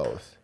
both.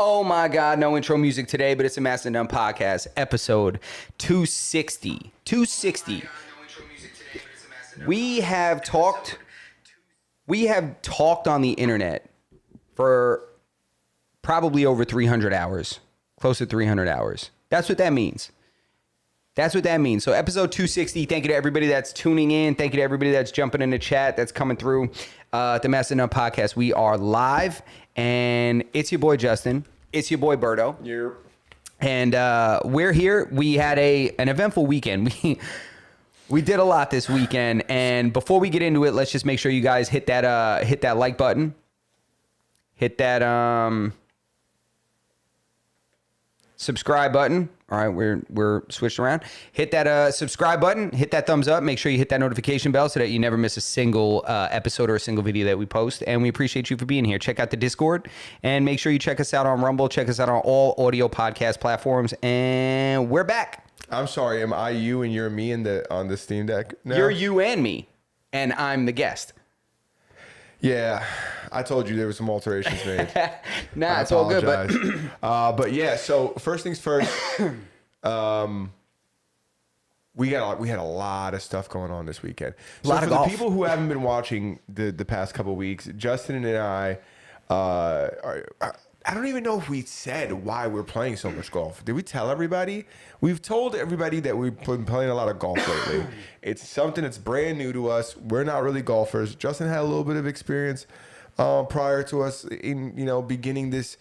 Oh my God, no intro music today, but it's a Master Done podcast, episode 260. 260. We have talked on the internet for probably over 300 hours, close to 300 hours. That's what that means. That's what that means. So episode 260, thank you to everybody that's tuning in. Thank you to everybody that's jumping in the chat, that's coming through the Master Done podcast. We are live, and it's your boy Justin. It's your boy Berto. Yep. And we're here. We had an eventful weekend. We did a lot this weekend. And before we get into it, let's just make sure you guys hit that like button. Hit that subscribe button. All right, we're switched around. Hit that subscribe button. Hit that thumbs up. Make sure you hit that notification bell so that you never miss a single episode or a single video that we post. And we appreciate you for being here. Check out the Discord and make sure you check us out on Rumble. Check us out on all audio podcast platforms. And we're back. I'm sorry. Am I you and you're me on the Steam Deck now? You're you and me, and I'm the guest. Yeah, I told you there were some alterations made. Nah, it's all good. But yeah. So first things first. We had a lot of stuff going on this weekend. So for the people who haven't been watching the past couple of weeks, Justin and I I don't even know if we said why we're playing so much golf. Did we tell everybody? We've told everybody that we've been playing a lot of golf lately. It's something that's brand new to us. We're not really golfers. Justin had a little bit of experience prior to us in beginning this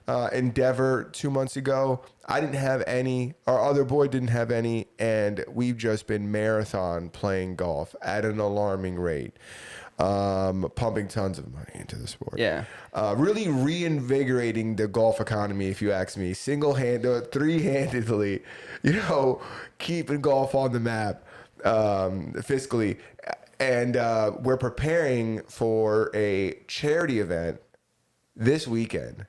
endeavor 2 months ago. I didn't have any. Our other boy didn't have any, and we've just been marathon playing golf at an alarming rate. Pumping tons of money into the sport. Yeah. Really reinvigorating the golf economy, if you ask me. Three-handedly, keeping golf on the map fiscally. And we're preparing for a charity event this weekend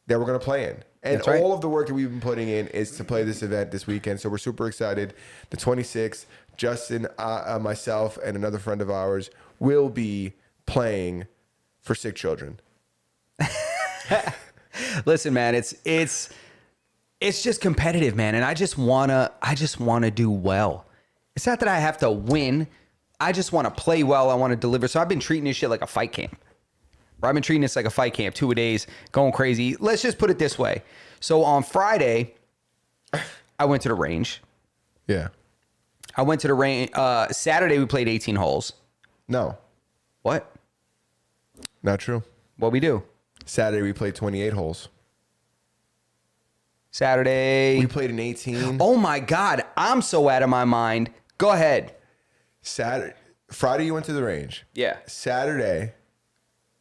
that we're going to play in. And That's right. All of the work that we've been putting in is to play this event this weekend. So we're super excited. The 26th, Justin, myself, and another friend of ours will be playing for sick children. Listen, man, it's just competitive, man, and I just wanna do well. It's not that I have to win. I just want to play well. I want to deliver. So I've been treating this shit like a fight camp. I've been treating this like a fight camp, 2 a days, going crazy. Let's just put it this way. So on Friday, I went to the range. Yeah. I went to the range. Saturday, we played 18 holes. No. What? Not true. What we do? Saturday, we played 28 holes. Saturday. We played an 18. Oh, my God. I'm so out of my mind. Go ahead. Friday, you went to the range. Yeah.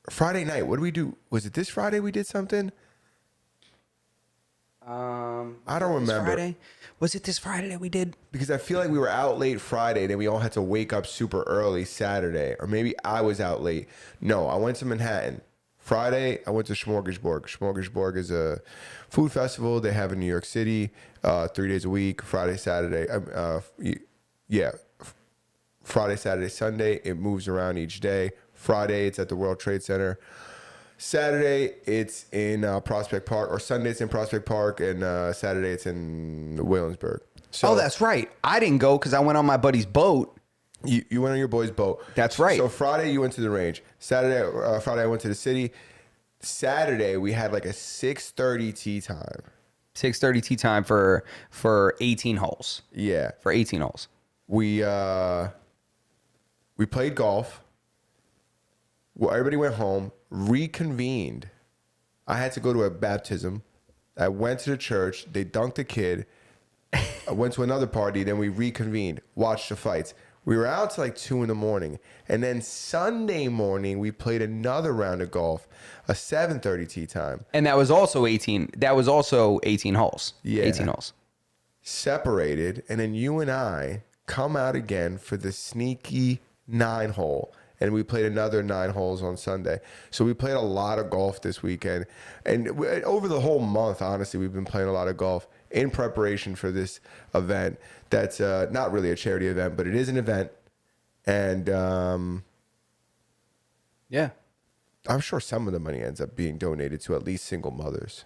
Friday night, what did we do? Was it this Friday we did something? I don't remember. Friday? Was it this Friday that we did? Because I feel like we were out late Friday, then we all had to wake up super early Saturday. Or maybe I was out late. No, I went to Manhattan. Friday, I went to Smorgasburg. Smorgasburg is a food festival they have in New York City 3 days a week, Friday, Saturday. Friday, Saturday, Sunday. It moves around each day. Friday, it's at the World Trade Center. Saturday it's in Prospect Park, or Sunday it's in Prospect Park, and Saturday it's in Williamsburg. So Oh, that's right. I didn't go because I went on my buddy's boat. you went on your boy's boat. That's right. So Friday you went to the range. Friday I went to the city. Saturday we had like a 6:30 tee time. 6:30 tee time for 18 holes. Yeah. For 18 holes. We played golf. Well, everybody went home, reconvened. I had to go to a baptism. I went to the church. They dunked a kid. I went to another party. Then we reconvened, watched the fights. We were out till like 2 a.m. And then Sunday morning, we played another round of golf, a 7:30 tee time. And that was also 18. That was also 18 holes. Yeah. 18 holes. Separated, and then you and I come out again for the sneaky 9-hole. And we played another 9 holes on Sunday. So we played a lot of golf this weekend. And over the whole month, honestly, we've been playing a lot of golf in preparation for this event. That's not really a charity event, but it is an event. And Yeah. I'm sure some of the money ends up being donated to at least single mothers.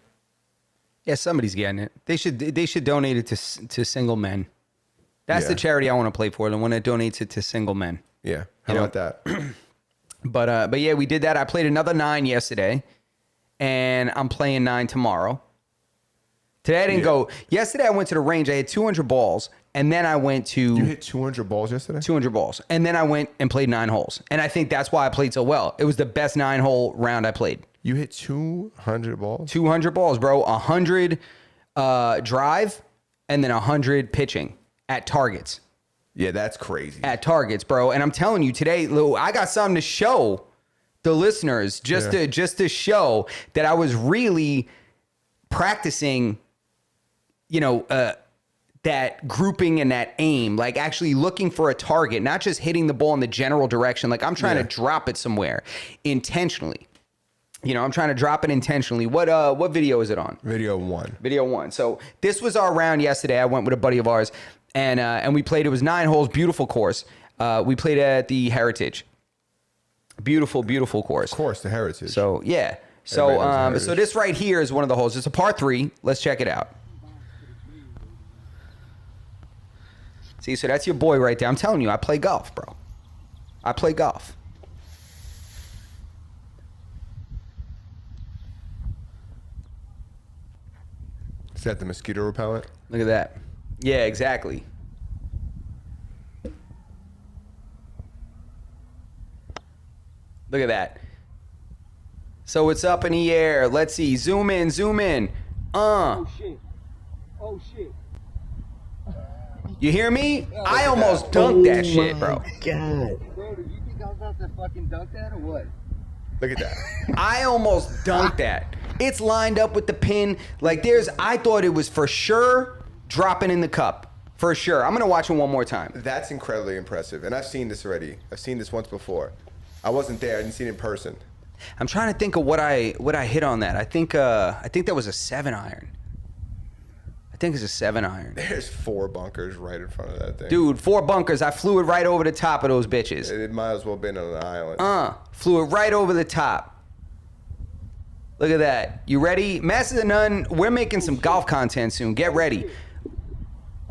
Yeah, somebody's getting it. They should donate it to single men. That's Yeah. the charity I want to play for. The one that donates it to single men. Yeah. How You know- about that? But yeah, we did that. I played another 9 yesterday, and I'm playing 9 tomorrow. Today I didn't go. Yesterday I went to the range. I had 200 balls, and then I went to You hit 200 balls yesterday? 200 balls, and then I went and played 9 holes. And I think that's why I played so well. It was the best 9-hole round I played. You hit 200 balls? 200 balls, bro. 100 drive, and then 100 pitching at targets. Yeah, that's crazy. At targets, bro. And I'm telling you today, Lou, I got something to show the listeners just to show that I was really practicing, that grouping and that aim, like actually looking for a target, not just hitting the ball in the general direction. Like I'm trying to drop it somewhere intentionally. I'm trying to drop it intentionally. What video is it on? Video 1. Video 1. So this was our round yesterday. I went with a buddy of ours, and we played. It was 9 holes, beautiful course. We played at the Heritage. Beautiful, beautiful course. Of course, the Heritage. So yeah. Everybody knows the Heritage. So this right here is one of the holes. It's a par 3. Let's check it out. See, so that's your boy right there. I'm telling you, I play golf, bro. I play golf. Is that the mosquito repellent? Look at that. Yeah, exactly. Look at that. So it's up in the air. Let's see. Zoom in, zoom in. Oh shit. Oh shit. You hear me? I almost dunked that shit, bro. God. Bro, did you think I was about to fucking dunk that or what? Look at that. I almost dunked that. It's lined up with the pin. Like I thought it was for sure dropping in the cup. For sure. I'm going to watch it one more time. That's incredibly impressive. And I've seen this already. I've seen this once before. I wasn't there. I didn't see it in person. I'm trying to think of what I hit on that. I think that was a 7-iron. I think it's a 7-iron. There's 4 bunkers right in front of that thing. Dude, 4 bunkers. I flew it right over the top of those bitches. It might as well have been on an island. Flew it right over the top. Look at that. You ready? Masters of None, we're making some golf content soon. Get ready.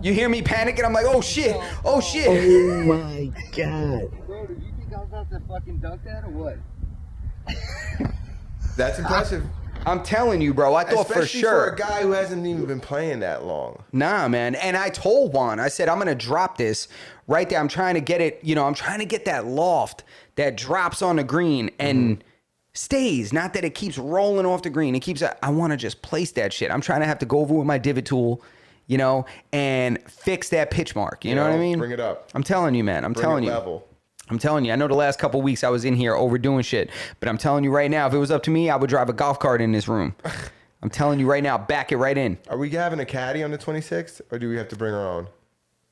You hear me panicking? I'm like, oh shit. Oh shit. Oh my god. Bro, did you think I was about to fucking dunk that or what? That's impressive. I'm telling you, bro. I thought Especially for sure. for a guy who hasn't even been playing that long. Nah, man. And I told Juan, I said, I'm going to drop this right there. I'm trying to get it, I'm trying to get that loft that drops on the green and stays. Not that it keeps rolling off the green. It keeps, I want to just place that shit. I'm trying to have to go over with my divot tool, and fix that pitch mark. You know what I mean? Bring it up. I'm telling you, man. I'm telling you. Level. I'm telling you, I know the last couple weeks I was in here overdoing shit, but I'm telling you right now, if it was up to me, I would drive a golf cart in this room. I'm telling you right now, back it right in. Are we having a caddy on the 26th, or do we have to bring our own?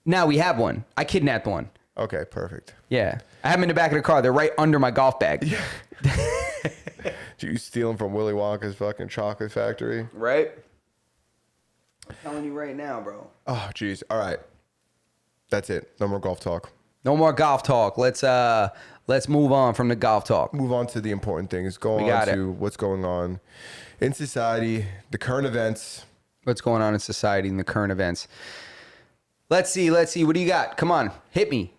Now we have one. I kidnapped one. Okay, perfect. Yeah. I have them in the back of the car. They're right under my golf bag. Did you steal them from Willy Wonka's fucking chocolate factory? Right? I'm telling you right now, bro. Oh, jeez. All right. That's it. No more golf talk. No more golf talk. Let's let's move on from the golf talk. Move on to the important things. Go We on got to what's going on in society, the current events. What's going on in society and the current events? Let's see. What do you got? Come on, hit me,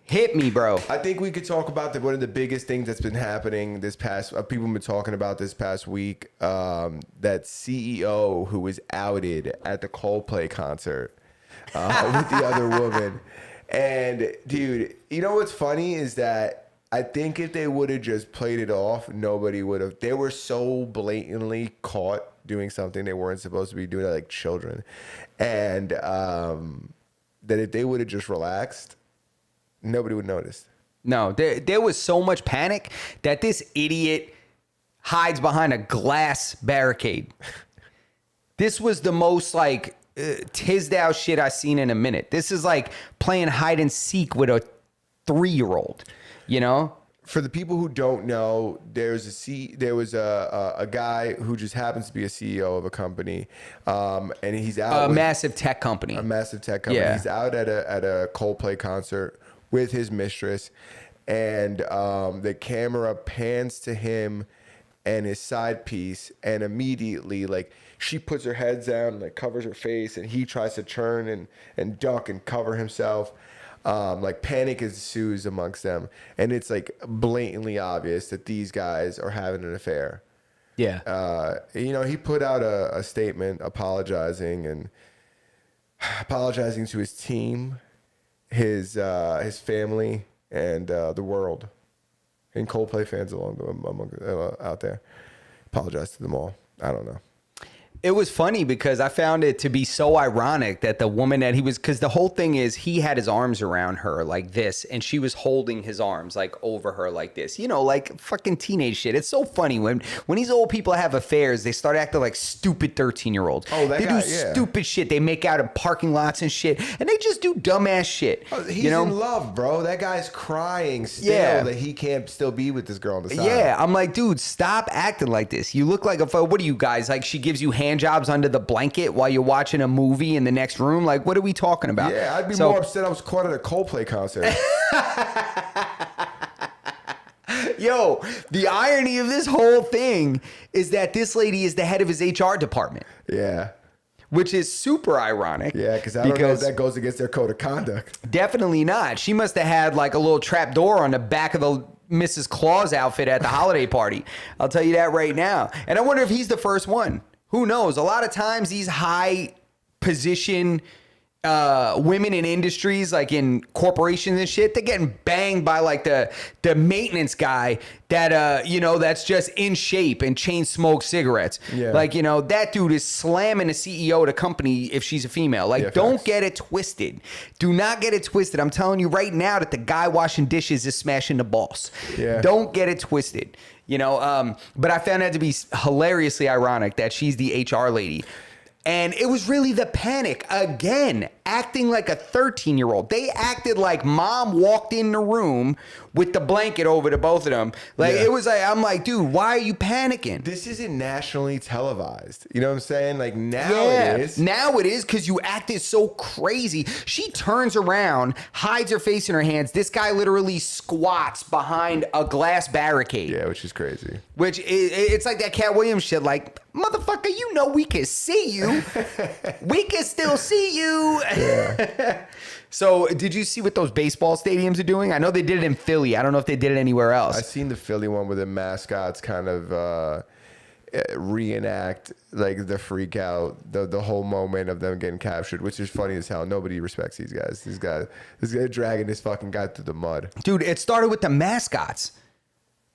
bro. I think we could talk about one of the biggest things that's been happening this past. People have been talking about this past week. That CEO who was outed at the Coldplay concert with the other woman. And dude, you know what's funny is that I think if they would have just played it off, nobody would have. They were so blatantly caught doing something they weren't supposed to be doing, like children, and that if they would have just relaxed, nobody would notice. No, there was so much panic that this idiot hides behind a glass barricade. This was the most like Tisdale shit I've seen in a minute. This is like playing hide and seek with a 3-year-old, you know? For the people who don't know, there was a guy who just happens to be a CEO of a company, and he's out A massive tech company. a massive tech company. Yeah. He's out at a Coldplay concert with his mistress, and the camera pans to him and his side piece, and immediately like she puts her head down, like covers her face, and he tries to turn and duck and cover himself. Like panic ensues amongst them, and it's like blatantly obvious that these guys are having an affair. Yeah. He put out a statement apologizing to his team, his family, and the world, and Coldplay fans out there. Apologize to them all. I don't know. It was funny because I found it to be so ironic that the woman that he was, because the whole thing is he had his arms around her like this, and she was holding his arms like over her like this, like fucking teenage shit. It's so funny when these old people have affairs, they start acting like stupid 13-year-olds. Oh, that they guy, do yeah. stupid shit. They make out in parking lots and shit, and they just do dumbass shit. Oh, he's in love, bro. That guy's crying still that he can't still be with this girl on the side. Yeah, I'm like, dude, stop acting like this. You look like what are you guys, like she gives you hand jobs under the blanket while you're watching a movie in the next room? Like, what are we talking about? Yeah, I'd be more upset I was caught at a Coldplay concert. Yo, the irony of this whole thing is that this lady is the head of his HR department. Yeah. Which is super ironic. Yeah, because I don't know if that goes against their code of conduct. Definitely not. She must have had like a little trap door on the back of the Mrs. Claus outfit at the holiday party. I'll tell you that right now. And I wonder if he's the first one. Who knows? A lot of times these high position women in industries, like in corporations and shit, they're getting banged by like the maintenance guy that that's just in shape and chain smokes cigarettes. Yeah. Like, that dude is slamming the CEO of the company if she's a female. Like, Yeah, don't facts. get it twisted. Do not get it twisted. I'm telling you right now that the guy washing dishes is smashing the boss. Yeah. Don't get it twisted. But I found that to be hilariously ironic that she's the HR lady. And it was really the panic again, acting like a 13-year-old. They acted like mom walked in the room with the blanket over to both of them. Like, Yeah. it was like, I'm like, dude, why are you panicking? This isn't nationally televised. You know what I'm saying? Like now it is. Now it is because you acted so crazy. She turns around, hides her face in her hands. This guy literally squats behind a glass barricade. Yeah, which is crazy. Which it's like that Cat Williams shit. Like, motherfucker, we can see you. We can still see you. Yeah. So, did you see what those baseball stadiums are doing? I know they did it in Philly. I don't know if they did it anywhere else. I seen the Philly one where the mascots kind of reenact like the freak out, the whole moment of them getting captured, which is funny as hell. Nobody respects these guys. This guy dragging this fucking guy through the mud. Dude, it started with the mascots.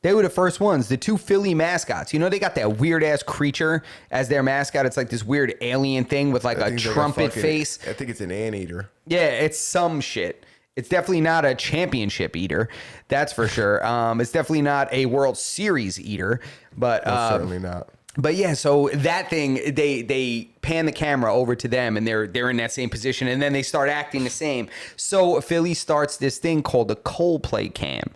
They were the first ones, the 2 Philly mascots. They got that weird ass creature as their mascot. It's like this weird alien thing with like a trumpet face. I think it's an anteater. Yeah, it's some shit. It's definitely not a championship eater. That's for sure. It's definitely not a World Series eater, but Certainly not. But yeah, so that thing, they pan the camera over to them, and they're in that same position, and then they start acting the same. So Philly starts this thing called the Coldplay cam.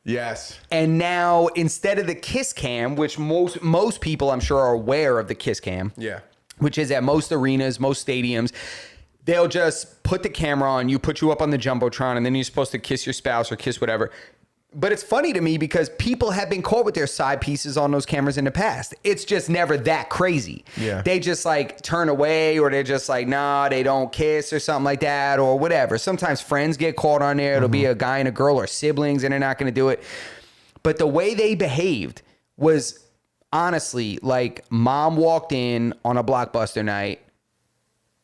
Yes. And now, instead of the Kiss cam, which most people I'm sure are aware of the Kiss cam, Yeah. which is at most arenas, most stadiums, they'll just put the camera on you, put you up on the Jumbotron, and then you're supposed to kiss your spouse or kiss whatever. But it's funny to me because people have been caught with their side pieces on those cameras in the past. It's just never that crazy. Yeah. They just like turn away, or they're just like, nah, they don't kiss or something like that or whatever. Sometimes friends get caught on there. It'll be a guy and a girl or siblings and they're not going to do it. But the way they behaved was honestly like mom walked in on a Blockbuster night,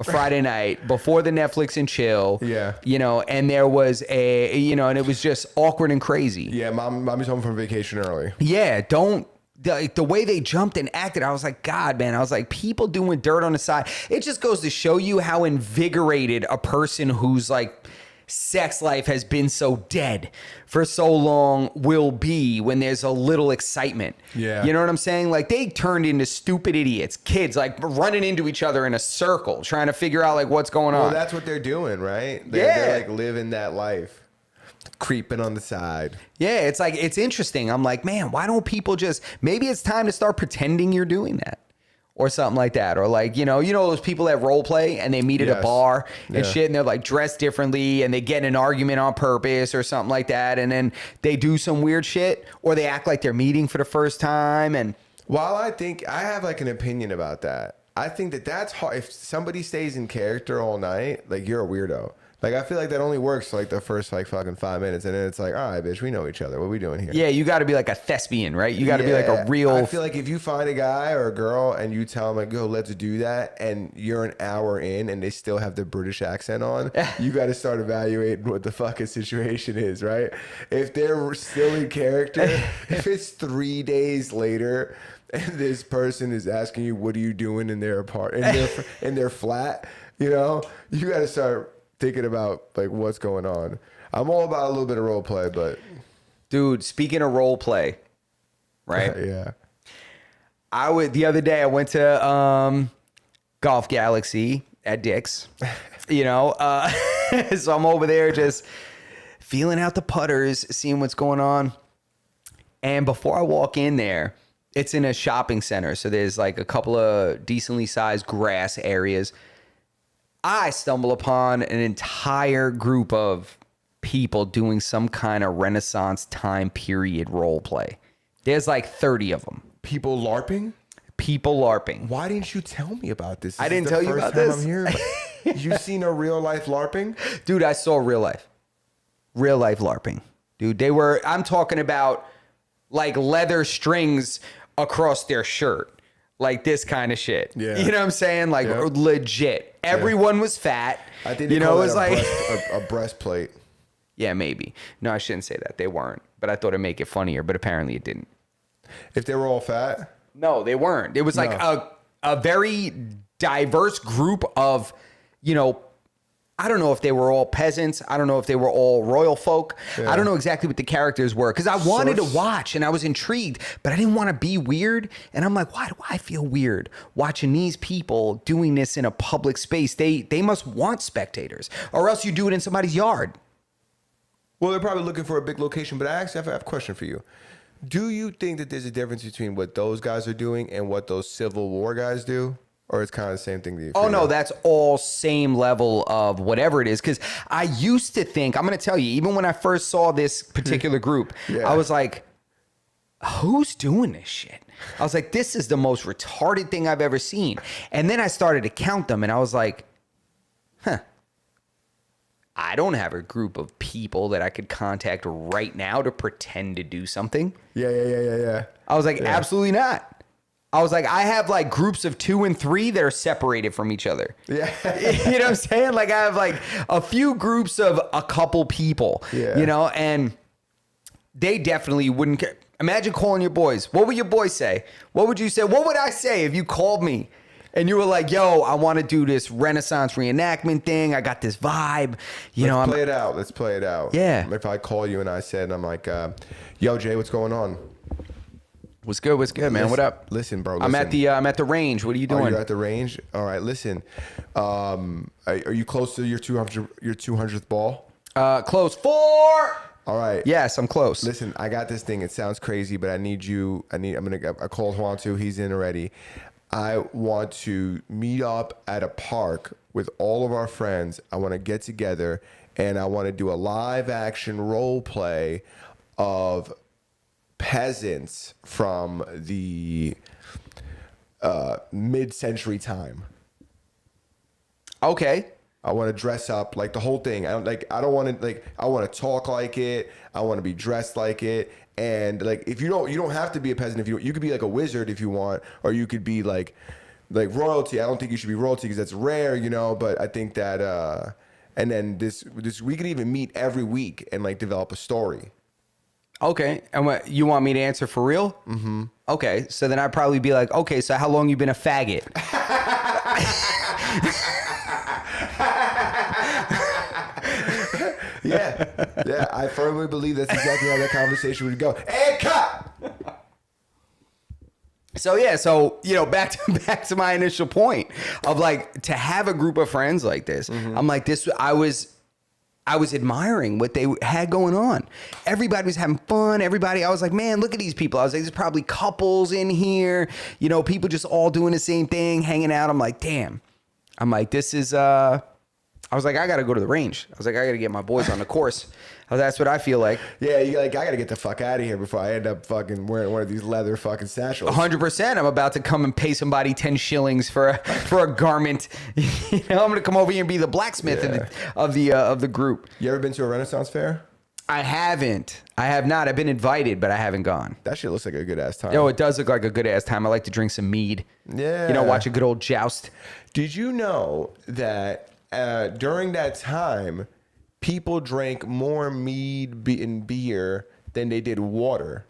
a Friday night before the Netflix and chill. Yeah. You know, and there was and it was just awkward and crazy. Yeah, mommy's home from vacation early. Yeah. The way they jumped and acted, I was like, God, man, I was like, people doing dirt on the side. It just goes to show you how invigorated a person who's like, sex life has been so dead for so long will be when there's a little excitement. Yeah. You know what I'm saying? Like they turned into stupid idiots, kids like running into each other in a circle, trying to figure out like what's going Well, on. that's what they're doing, right? They're Yeah. like living that life. Creeping on the side. Yeah, it's like, it's interesting. I'm like, man, why don't people just, maybe it's time to start pretending you're doing that. Or something like that. Or like, you know those people that role play and they meet at a Yes. bar and Yeah. shit and they're like dressed differently and they get in an argument on purpose or something like that. And then they do some weird shit or they act like they're meeting for the first time. And While I think I have like an opinion about that, I think that that's hard. If somebody stays in character all night, like you're a weirdo. Like I feel like that only works for like the first like fucking 5 minutes, and then it's like, all right, bitch, we know each other. What are we doing here? yeah, you got to be like a thespian, right? You got to be like a Yeah. real. I feel like if you find a guy or a girl and you tell them like, "Go, let's do that," and you're an hour in and they still have the British accent on, you got to start evaluating what the fucking situation is, right? If they're still in character, if it's 3 days later and this person is asking you, "What are you doing in their in their flat?" You know, you got to start thinking about like what's going on. I'm all about a little bit of role play, but Dude, speaking of role play, right? yeah. The other day I went to Golf Galaxy at Dick's, so I'm over there just feeling out the putters, seeing what's going on. And before I walk in there, it's in a shopping center. So there's like a couple of decently sized grass areas. I stumble upon an entire group of people doing some kind of Renaissance time period role play. There's like 30 of them. People LARPing? People LARPing. Why didn't you tell me about this? I This is didn't the tell you first about time this? I'm hearing about- You seen a real life LARPing? Dude, I saw real life LARPing. Dude, I'm talking about like leather strings across their shirt. Like this kind of shit. Yeah. You know what I'm saying? Like Yeah. legit. Everyone was fat. I think you they know, call it was that like a breastplate. yeah, maybe. No, I shouldn't say that. They weren't. But I thought it'd make it funnier, but apparently it didn't. If they were all fat, No, they weren't. It was like No. a very diverse group of, I don't know if they were all peasants. I don't know if they were all royal folk. Yeah. I don't know exactly what the characters were because I wanted to Serfs. watch and I was intrigued, but I didn't want to be weird. And I'm like, why do I feel weird watching these people doing this in a public space? They must want spectators, or else you do it in somebody's yard. well, they're probably looking for a big location. But I actually have a question for you. Do you think that there's a difference between what those guys are doing and what those Civil War guys do? Or it's kind of the same thing to you? Oh, no, that's all same level of whatever it is. Because I used to think, I'm going to tell you, even when I first saw this particular group, Yeah. I was like, who's doing this shit? I was like, this is the most retarded thing I've ever seen. And then I started to count them and I was like, I don't have a group of people that I could contact right now to pretend to do something. Yeah. I was like, absolutely not. I was like, I have like groups of 2 and 3 that are separated from each other. Yeah. You know what I'm saying? Like I have like a few groups of a couple people, Yeah. and they definitely wouldn't care. Imagine calling your boys. What would your boys say? What would you say? What would I say if you called me and you were like, yo, I want to do this Renaissance reenactment thing. I got this vibe. Let's play it out. Let's play it out. Yeah. If I call you and I said, I'm like, yo, Jay, what's going on? What's good? What's good, man? Listen- What up? Listen, bro. I'm at the range. What are you Oh, doing? you're at the range? All right, listen. Are you close to your 200th ball? Close 4. All right. Yes, I'm close. Listen, I got this thing. It sounds crazy, but I called Juan too. He's in already. I want to meet up at a park with all of our friends. I want to get together and I want to do a live action role play of peasants from the mid-century time. Okay. I want to dress up like the whole thing. I don't want to like. I want to talk like it. I want to be dressed like it. And like, if you don't have to be a peasant. If you could be like a wizard if you want, or you could be like royalty. I don't think you should be royalty because that's rare, you know. But I think that, and then this we could even meet every week and like develop a story. Okay. And what you want me to answer for real? Mm-hmm. Okay. So then I'd probably be like, okay, so how long you been a faggot? Yeah. I firmly believe that's exactly how that conversation would go. And cut. So yeah, back to my initial point of like to have a group of friends like this. I'm like this. I was admiring what they had going on. Everybody was having fun. I was like, man, look at these people. I was like, there's probably couples in here. People just all doing the same thing, hanging out. I'm like, damn. I'm like, this is. I was like, I got to go to the range. I was like, I got to get my boys on the course. That's what I feel like. Yeah, you're like, I got to get the fuck out of here before I end up fucking wearing one of these leather fucking satchels. 100%. I'm about to come and pay somebody 10 shillings for a garment. I'm going to come over here and be the blacksmith of the group. You ever been to a Renaissance fair? I haven't. I have not. I've been invited, but I haven't gone. That shit looks like a good ass time. It does look like a good ass time. I like to drink some mead. Yeah. Watch a good old joust. Did you know that during that time, people drank more mead and beer than they did water?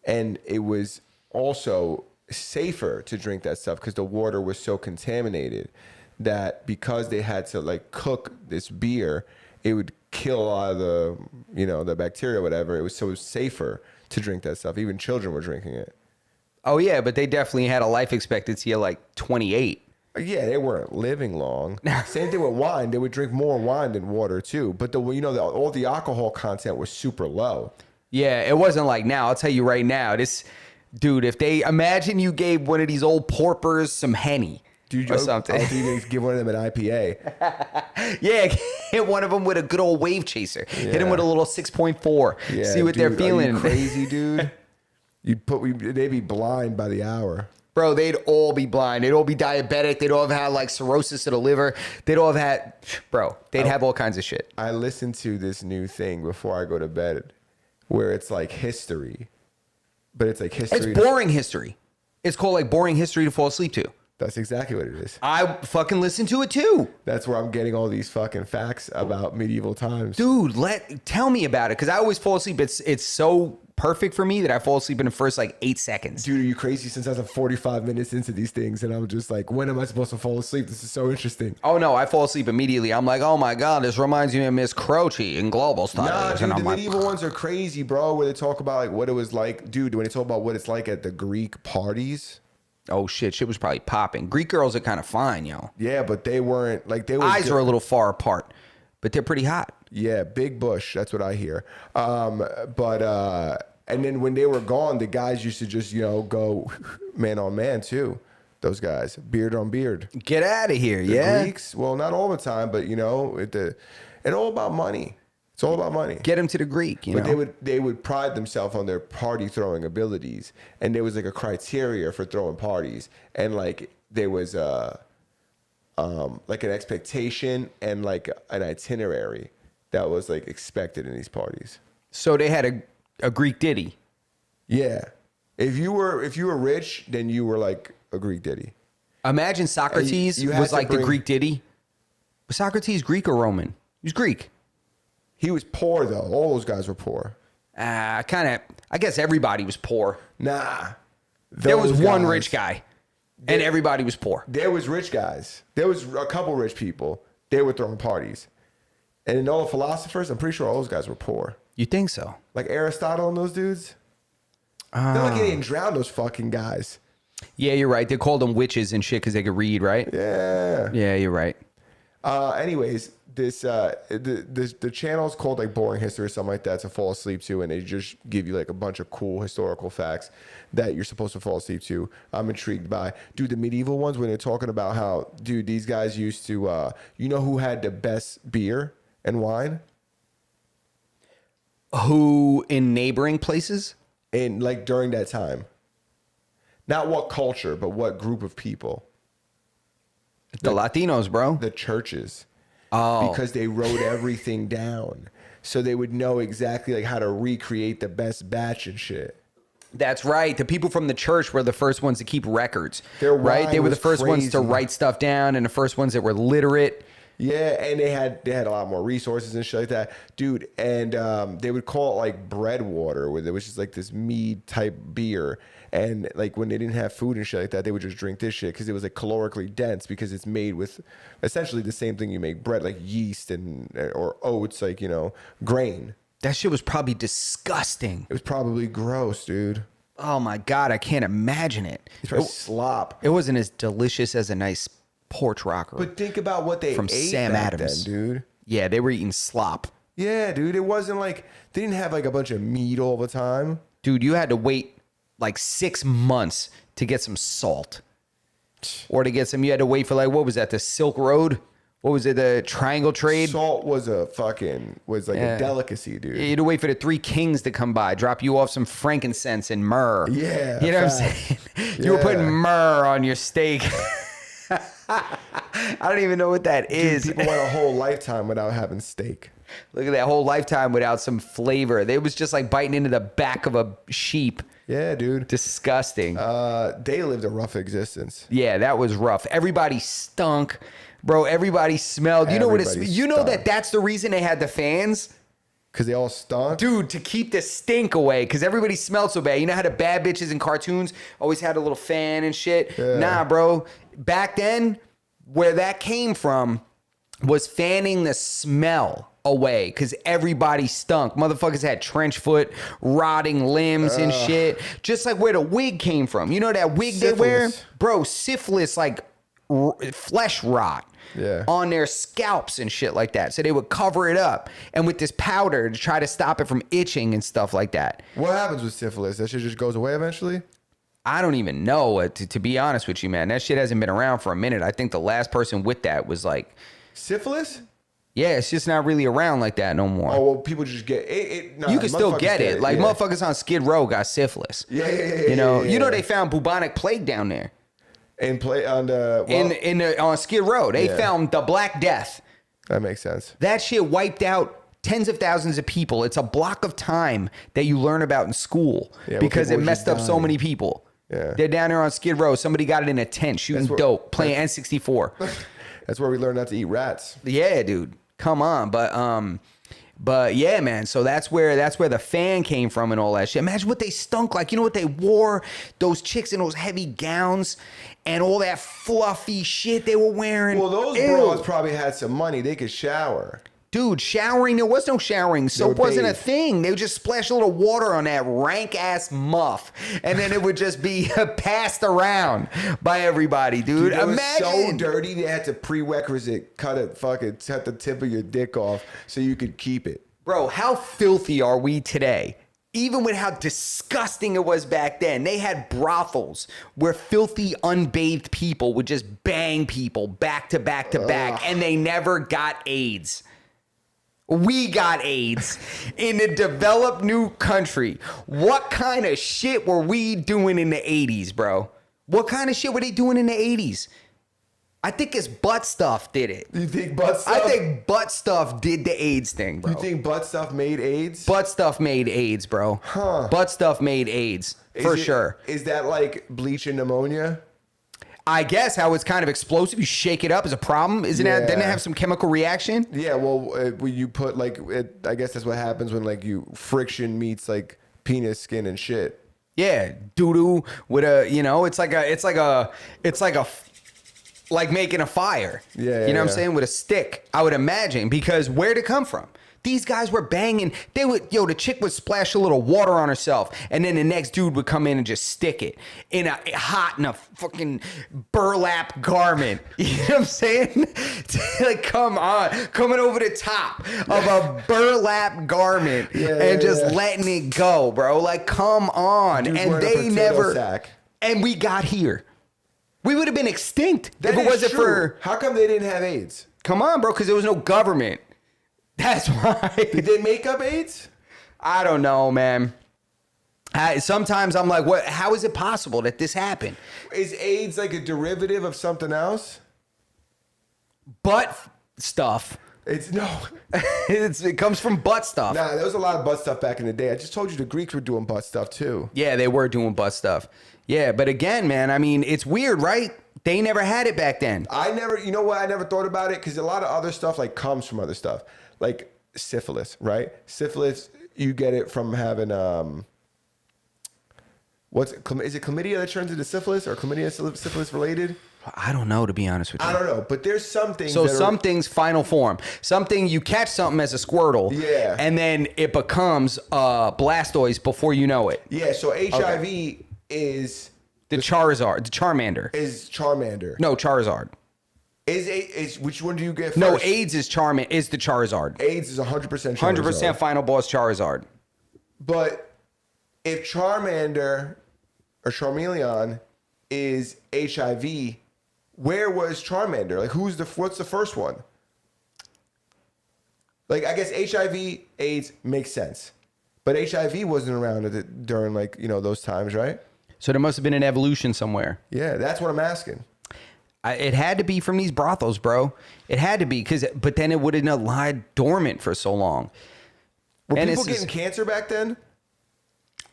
And it was also safer to drink that stuff because the water was so contaminated that because they had to like cook this beer, it would kill a lot of the bacteria or whatever. It was so safer to drink that stuff. Even children were drinking it. Oh, yeah, but they definitely had a life expectancy of like 28. Yeah, they weren't living long. Same thing with wine. They would drink more wine than water too. But all the alcohol content was super low. Yeah, it wasn't like now. I'll tell you right now, this dude, if they imagine you gave one of these old porpers some Henny or something. You give one of them an IPA. Yeah, hit one of them with a good old wave chaser. Hit them with a little 6.4. Yeah, see what they're feeling. Are you crazy, dude? They'd be blind by the hour. Bro, they'd all be blind. They'd all be diabetic. They'd all have had like cirrhosis of the liver. They'd all have had, they'd have all kinds of shit. I listen to this new thing before I go to bed where it's like history, but it's like history. It's boring history. It's called like boring history to fall asleep to. That's exactly what it is. I fucking listen to it too. That's where I'm getting all these fucking facts about medieval times. Dude, tell me about it because I always fall asleep. It's so perfect for me that I fall asleep in the first like 8 seconds. Dude, are you crazy? Since I was 45 minutes into these things and I'm just like, when am I supposed to fall asleep? This is so interesting. Oh no, I fall asleep immediately. I'm like, oh my God, this reminds me of Miss Croce in Global Studies. Nah, dude, and the I'm like, medieval ones are crazy, bro, where they talk about like what it was like. Dude, when they talk about what it's like at the Greek parties. oh shit was probably popping. Greek girls are kind of fine, yo. Yeah, but they weren't like they were. Eyes are a little far apart, but they're pretty hot. Yeah, big bush. That's what I hear. And then when they were gone, the guys used to just, go man on man too. Those guys, beard on beard. Get out of here, The yeah. Greeks, well, not all the time, but it's all about money. It's all about money. Get them to the Greek, But they would pride themselves on their party throwing abilities, and there was like a criteria for throwing parties, and like there was like an expectation and like an itinerary that was like expected in these parties. So they had a Greek ditty. Yeah, if you were rich, then you were like a Greek ditty. Imagine Socrates You had was to like the bring- Greek ditty. Was Socrates Greek or Roman? He was Greek. He was poor though. All those guys were poor. I guess everybody was poor. Nah, There was those one guys- rich guy, and everybody was poor. There was rich guys. There was a couple rich people. They were throwing parties, and in all the philosophers, I'm pretty sure all those guys were poor. You think so? Like Aristotle and those dudes. They're like getting drowned. Those fucking guys. Yeah, you're right. They called them witches and shit because they could read, right? Yeah. Yeah, you're right. Anyways, this the channel's called like Boring History or something like that to fall asleep to, and they just give you like a bunch of cool historical facts that you're supposed to fall asleep to. I'm intrigued by, dude, the medieval ones when they're talking about how, dude, these guys used to, who had the best beer and wine? Who in neighboring places? And like during that time. Not what culture, but what group of people. The Latinos, bro. The churches. Oh. Because they wrote everything down. So they would know exactly like how to recreate the best batch and shit. That's right. The people from the church were the first ones to keep records. Their right? They rhyme were the was first ones to crazy. write stuff down and the first ones that were literate. Yeah, and they had a lot more resources and shit like that, dude. And they would call it like bread water, which is like this mead type beer. And like when they didn't have food and shit like that, they would just drink this shit because it was like calorically dense because it's made with essentially the same thing you make bread, like yeast and or oats, like grain. That shit was probably disgusting. It was probably gross, dude. Oh my God, I can't imagine it. It's probably slop. It wasn't as delicious as a nice porch rocker. But think about what they From ate Sam back Adams. then, dude. Yeah, they were eating slop. Yeah, dude. It wasn't like they didn't have like a bunch of meat all the time. Dude, you had to wait like 6 months to get some salt. Or to get some, you had to wait for like, what was that, the Silk Road? What was it, the Triangle Trade? Salt was like Yeah. a delicacy, dude. You had to wait for the Three Kings to come by, drop you off some frankincense and myrrh. Yeah, You know what I'm facts. saying? You were putting Yeah. myrrh on your steak. I don't even know what that is. People went a whole lifetime without having steak. Look at that whole lifetime without some flavor. They was just like biting into the back of a sheep. Yeah, dude. Disgusting. They lived a rough existence. Yeah, that was rough. Everybody stunk, bro. Everybody smelled. You know what? Everybody You know stunk. that's the reason they had the fans, Because they all stunk. dude, to keep the stink away. Because everybody smelled so bad. You know how the bad bitches in cartoons always had a little fan and shit. Yeah. Nah, bro. Back then, where that came from was fanning the smell away because everybody stunk. Motherfuckers had trench foot, rotting limbs and shit. Just like where the wig came from. You know that wig they wear? Syphilis. Bro, syphilis, like flesh rot Yeah. on their scalps and shit like that. So they would cover it up and with this powder to try to stop it from itching and stuff like that. What happens with syphilis? That shit just goes away eventually? I don't even know, to be honest with you, man. That shit hasn't been around for a minute. I think the last person with that was like, Syphilis? yeah, it's just not really around like that no more. Oh, well, people just get it. Nah, You can still motherfuckers get it. Like yeah. motherfuckers on Skid Row got syphilis. Yeah. You know, yeah. they found bubonic plague down there And play on the. Well, on Skid Row. They Yeah. found the Black Death. that makes sense. That shit wiped out tens of thousands of people. It's a block of time that you learn about in school Yeah, because people it were messed just up so dying. many people. Yeah. They're down there on Skid Row. Somebody got it in a tent shooting That's where- dope, playing N64. That's where we learned not to eat rats. Yeah, dude. Come on. But yeah, man. So that's where the fan came from and all that shit. Imagine what they stunk like. You know what they wore? Those chicks in those heavy gowns and all that fluffy shit they were wearing. Well, those Ew. bros probably had some money. They could shower. Dude, showering, there was no showering. Soap would wasn't a bathe. thing. They would just splash a little water on that rank ass muff. And then it would just be passed around by everybody, dude. It was Imagine. so dirty they had to prerequisite cut the tip of your dick off so you could keep it. Bro, how filthy are we today? Even with how disgusting it was back then, they had brothels where filthy, unbathed people would just bang people back to back to back, and they never got AIDS. We got AIDS in a developed new country. What kind of shit were we doing in the 80s, bro? What kind of shit were they doing in the 80s? I think it's butt stuff did it. You think butt stuff? I think butt stuff did the AIDS thing, bro. You think butt stuff made AIDS? Butt stuff made AIDS, bro. Huh. Butt stuff made AIDS, for sure. Is that like bleach and pneumonia? I guess how it's kind of explosive. You shake it up is a problem. Doesn't it Yeah. have some chemical reaction? Yeah, well, when you put like, I guess that's what happens when like you friction meets like penis skin and shit. Yeah, doo doo with a, like making a fire. Yeah, you know what I'm yeah. saying? With a stick, I would imagine, because where'd it come from? These guys were banging. The chick would splash a little water on herself, and then the next dude would come in and just stick it in a fucking burlap garment. You know what I'm saying? Like, come on, coming over the top of a burlap garment and just letting it go, bro. Like, come on. Dude's and wearing a they potato never. sack. And we got here. We would have been extinct That if it is wasn't true. for. How come they didn't have AIDS? Come on, bro, because there was no government. That's why. Did they make up AIDS? I don't know, man. Sometimes I'm like, what? How is it possible that this happened? Is AIDS like a derivative of something else? Butt stuff. It's no. It comes from butt stuff. Nah, there was a lot of butt stuff back in the day. I just told you the Greeks were doing butt stuff too. Yeah, they were doing butt stuff. Yeah, but again, man, I mean, it's weird, right? They never had it back then. You know what? I never thought about it because a lot of other stuff like comes from other stuff, like syphilis, right? Syphilis, you get it from having is it chlamydia that turns into syphilis or chlamydia syphilis related? I don't know, to be honest with you. I don't know, but there's some things. So that some things final form. Something you catch something as a Squirtle, Yeah. and then it becomes Blastoise before you know it. Yeah, so HIV is The Charizard, the Charmander. Charmander. No, Charizard. Is which one do you get first? No, AIDS is the Charizard. AIDS is 100% Charizard. 100% final boss Charizard. But if Charmander or Charmeleon is HIV, where was Charmander? Like, what's the first one? Like, I guess HIV, AIDS makes sense, but HIV wasn't around during those times, right? So there must have been an evolution somewhere. Yeah, that's what I'm asking. It had to be from these brothels, bro. It had to be but then it wouldn't have lied dormant for so long. Were And people it's getting cancer back then?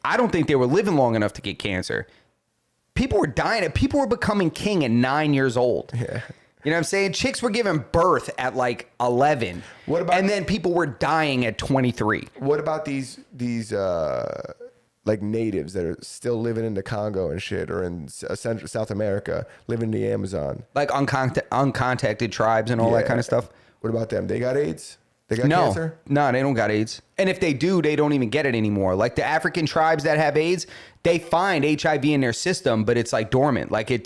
I don't think they were living long enough to get cancer. People were dying. People were becoming king at 9 years old. Yeah. You know what I'm saying? Chicks were giving birth at like 11. What about- And then people were dying at 23. What about these like natives that are still living in the Congo and shit, or in Central South America, living in the Amazon? Like uncontacted tribes and all that Yeah. kind of stuff. What about them? They got AIDS? They got No, cancer? no, they don't got AIDS. And if they do, they don't even get it anymore. Like the African tribes that have AIDS, they find HIV in their system, but it's like dormant. Like they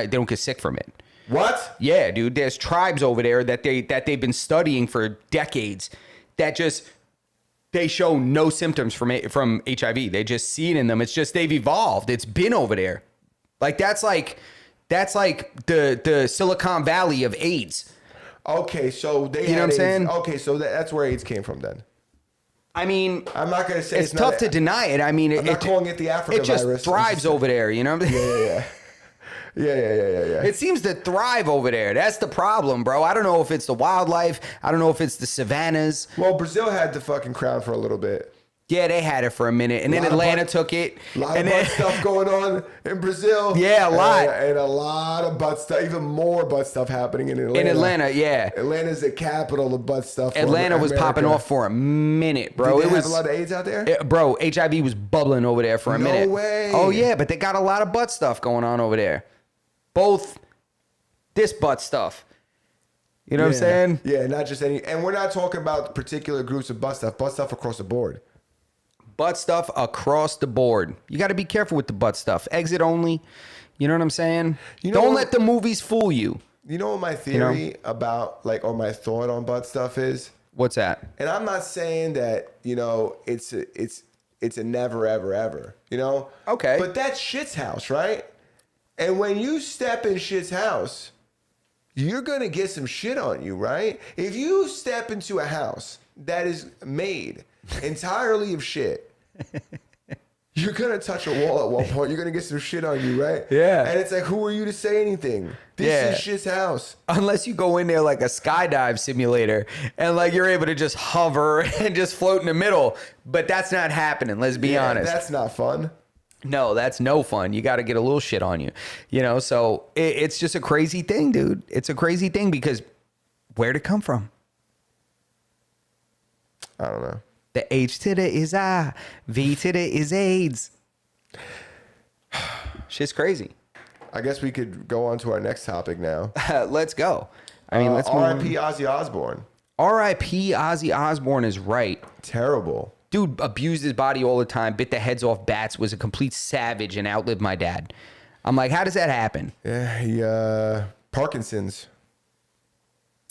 don't get sick from it. What? Yeah, dude. There's tribes over there that they've been studying for decades that they show no symptoms from HIV. They just see it in them. It's just they've evolved. It's been over there. Like that's like the Silicon Valley of AIDS. Okay, so they You had know what I'm AIDS. saying? Okay, so that's where AIDS came from then. I mean, I'm not going to say it's not tough to deny it. I mean, I'm not calling it the Africa It just virus. thrives over there, you know? Yeah. It seems to thrive over there. That's the problem, bro. I don't know if it's the wildlife. I don't know if it's the savannas. Well, Brazil had the fucking crown for a little bit. Yeah, they had it for a minute, and then Lot of Atlanta butt- took it. A lot and of then, butt stuff going on in Brazil. Yeah, a lot. And a lot of butt stuff, even more butt stuff happening in Atlanta. in Atlanta, yeah. Atlanta's the capital of butt stuff. for Atlanta was America. popping off for a minute, bro. Did they It was have a lot of AIDS out there? bro, HIV was bubbling over there for a No minute. way. Oh yeah, but they got a lot of butt stuff going on over there. Both this butt stuff. You know what I'm saying? Yeah, not just any. And we're not talking about particular groups of butt stuff across the board. Butt stuff across the board. You got to be careful with the butt stuff. Exit only. You know what I'm saying? You know Don't what- let the movies fool you. You know what my theory about, or my thought on butt stuff is? What's that? And I'm not saying that, it's a never, ever, ever, Okay. But that's shit's house, right? And when you step in shit's house, you're going to get some shit on you, right? If you step into a house that is made entirely of shit, you're going to touch a wall at one point. You're going to get some shit on you, right? Yeah. And it's like, who are you to say anything? This Yeah. is shit's house. Unless you go in there like a skydive simulator and like you're able to just hover and just float in the middle. But that's not happening. Let's be Yeah, honest. That's not fun. No, that's no fun. You got to get a little shit on you, so it's just a crazy thing, dude. It's a crazy thing because where'd it come from? I don't know. The H to the is I, V to the is AIDS. Shit's crazy. I guess we could go on to our next topic now. Let's go. I mean, let's move. R.I.P. Ozzy Osbourne. R.I.P. Ozzy Osbourne is right. Terrible. Dude abused his body all the time, bit the heads off bats, was a complete savage, and outlived my dad. I'm like, how does that happen? Yeah, he Parkinson's.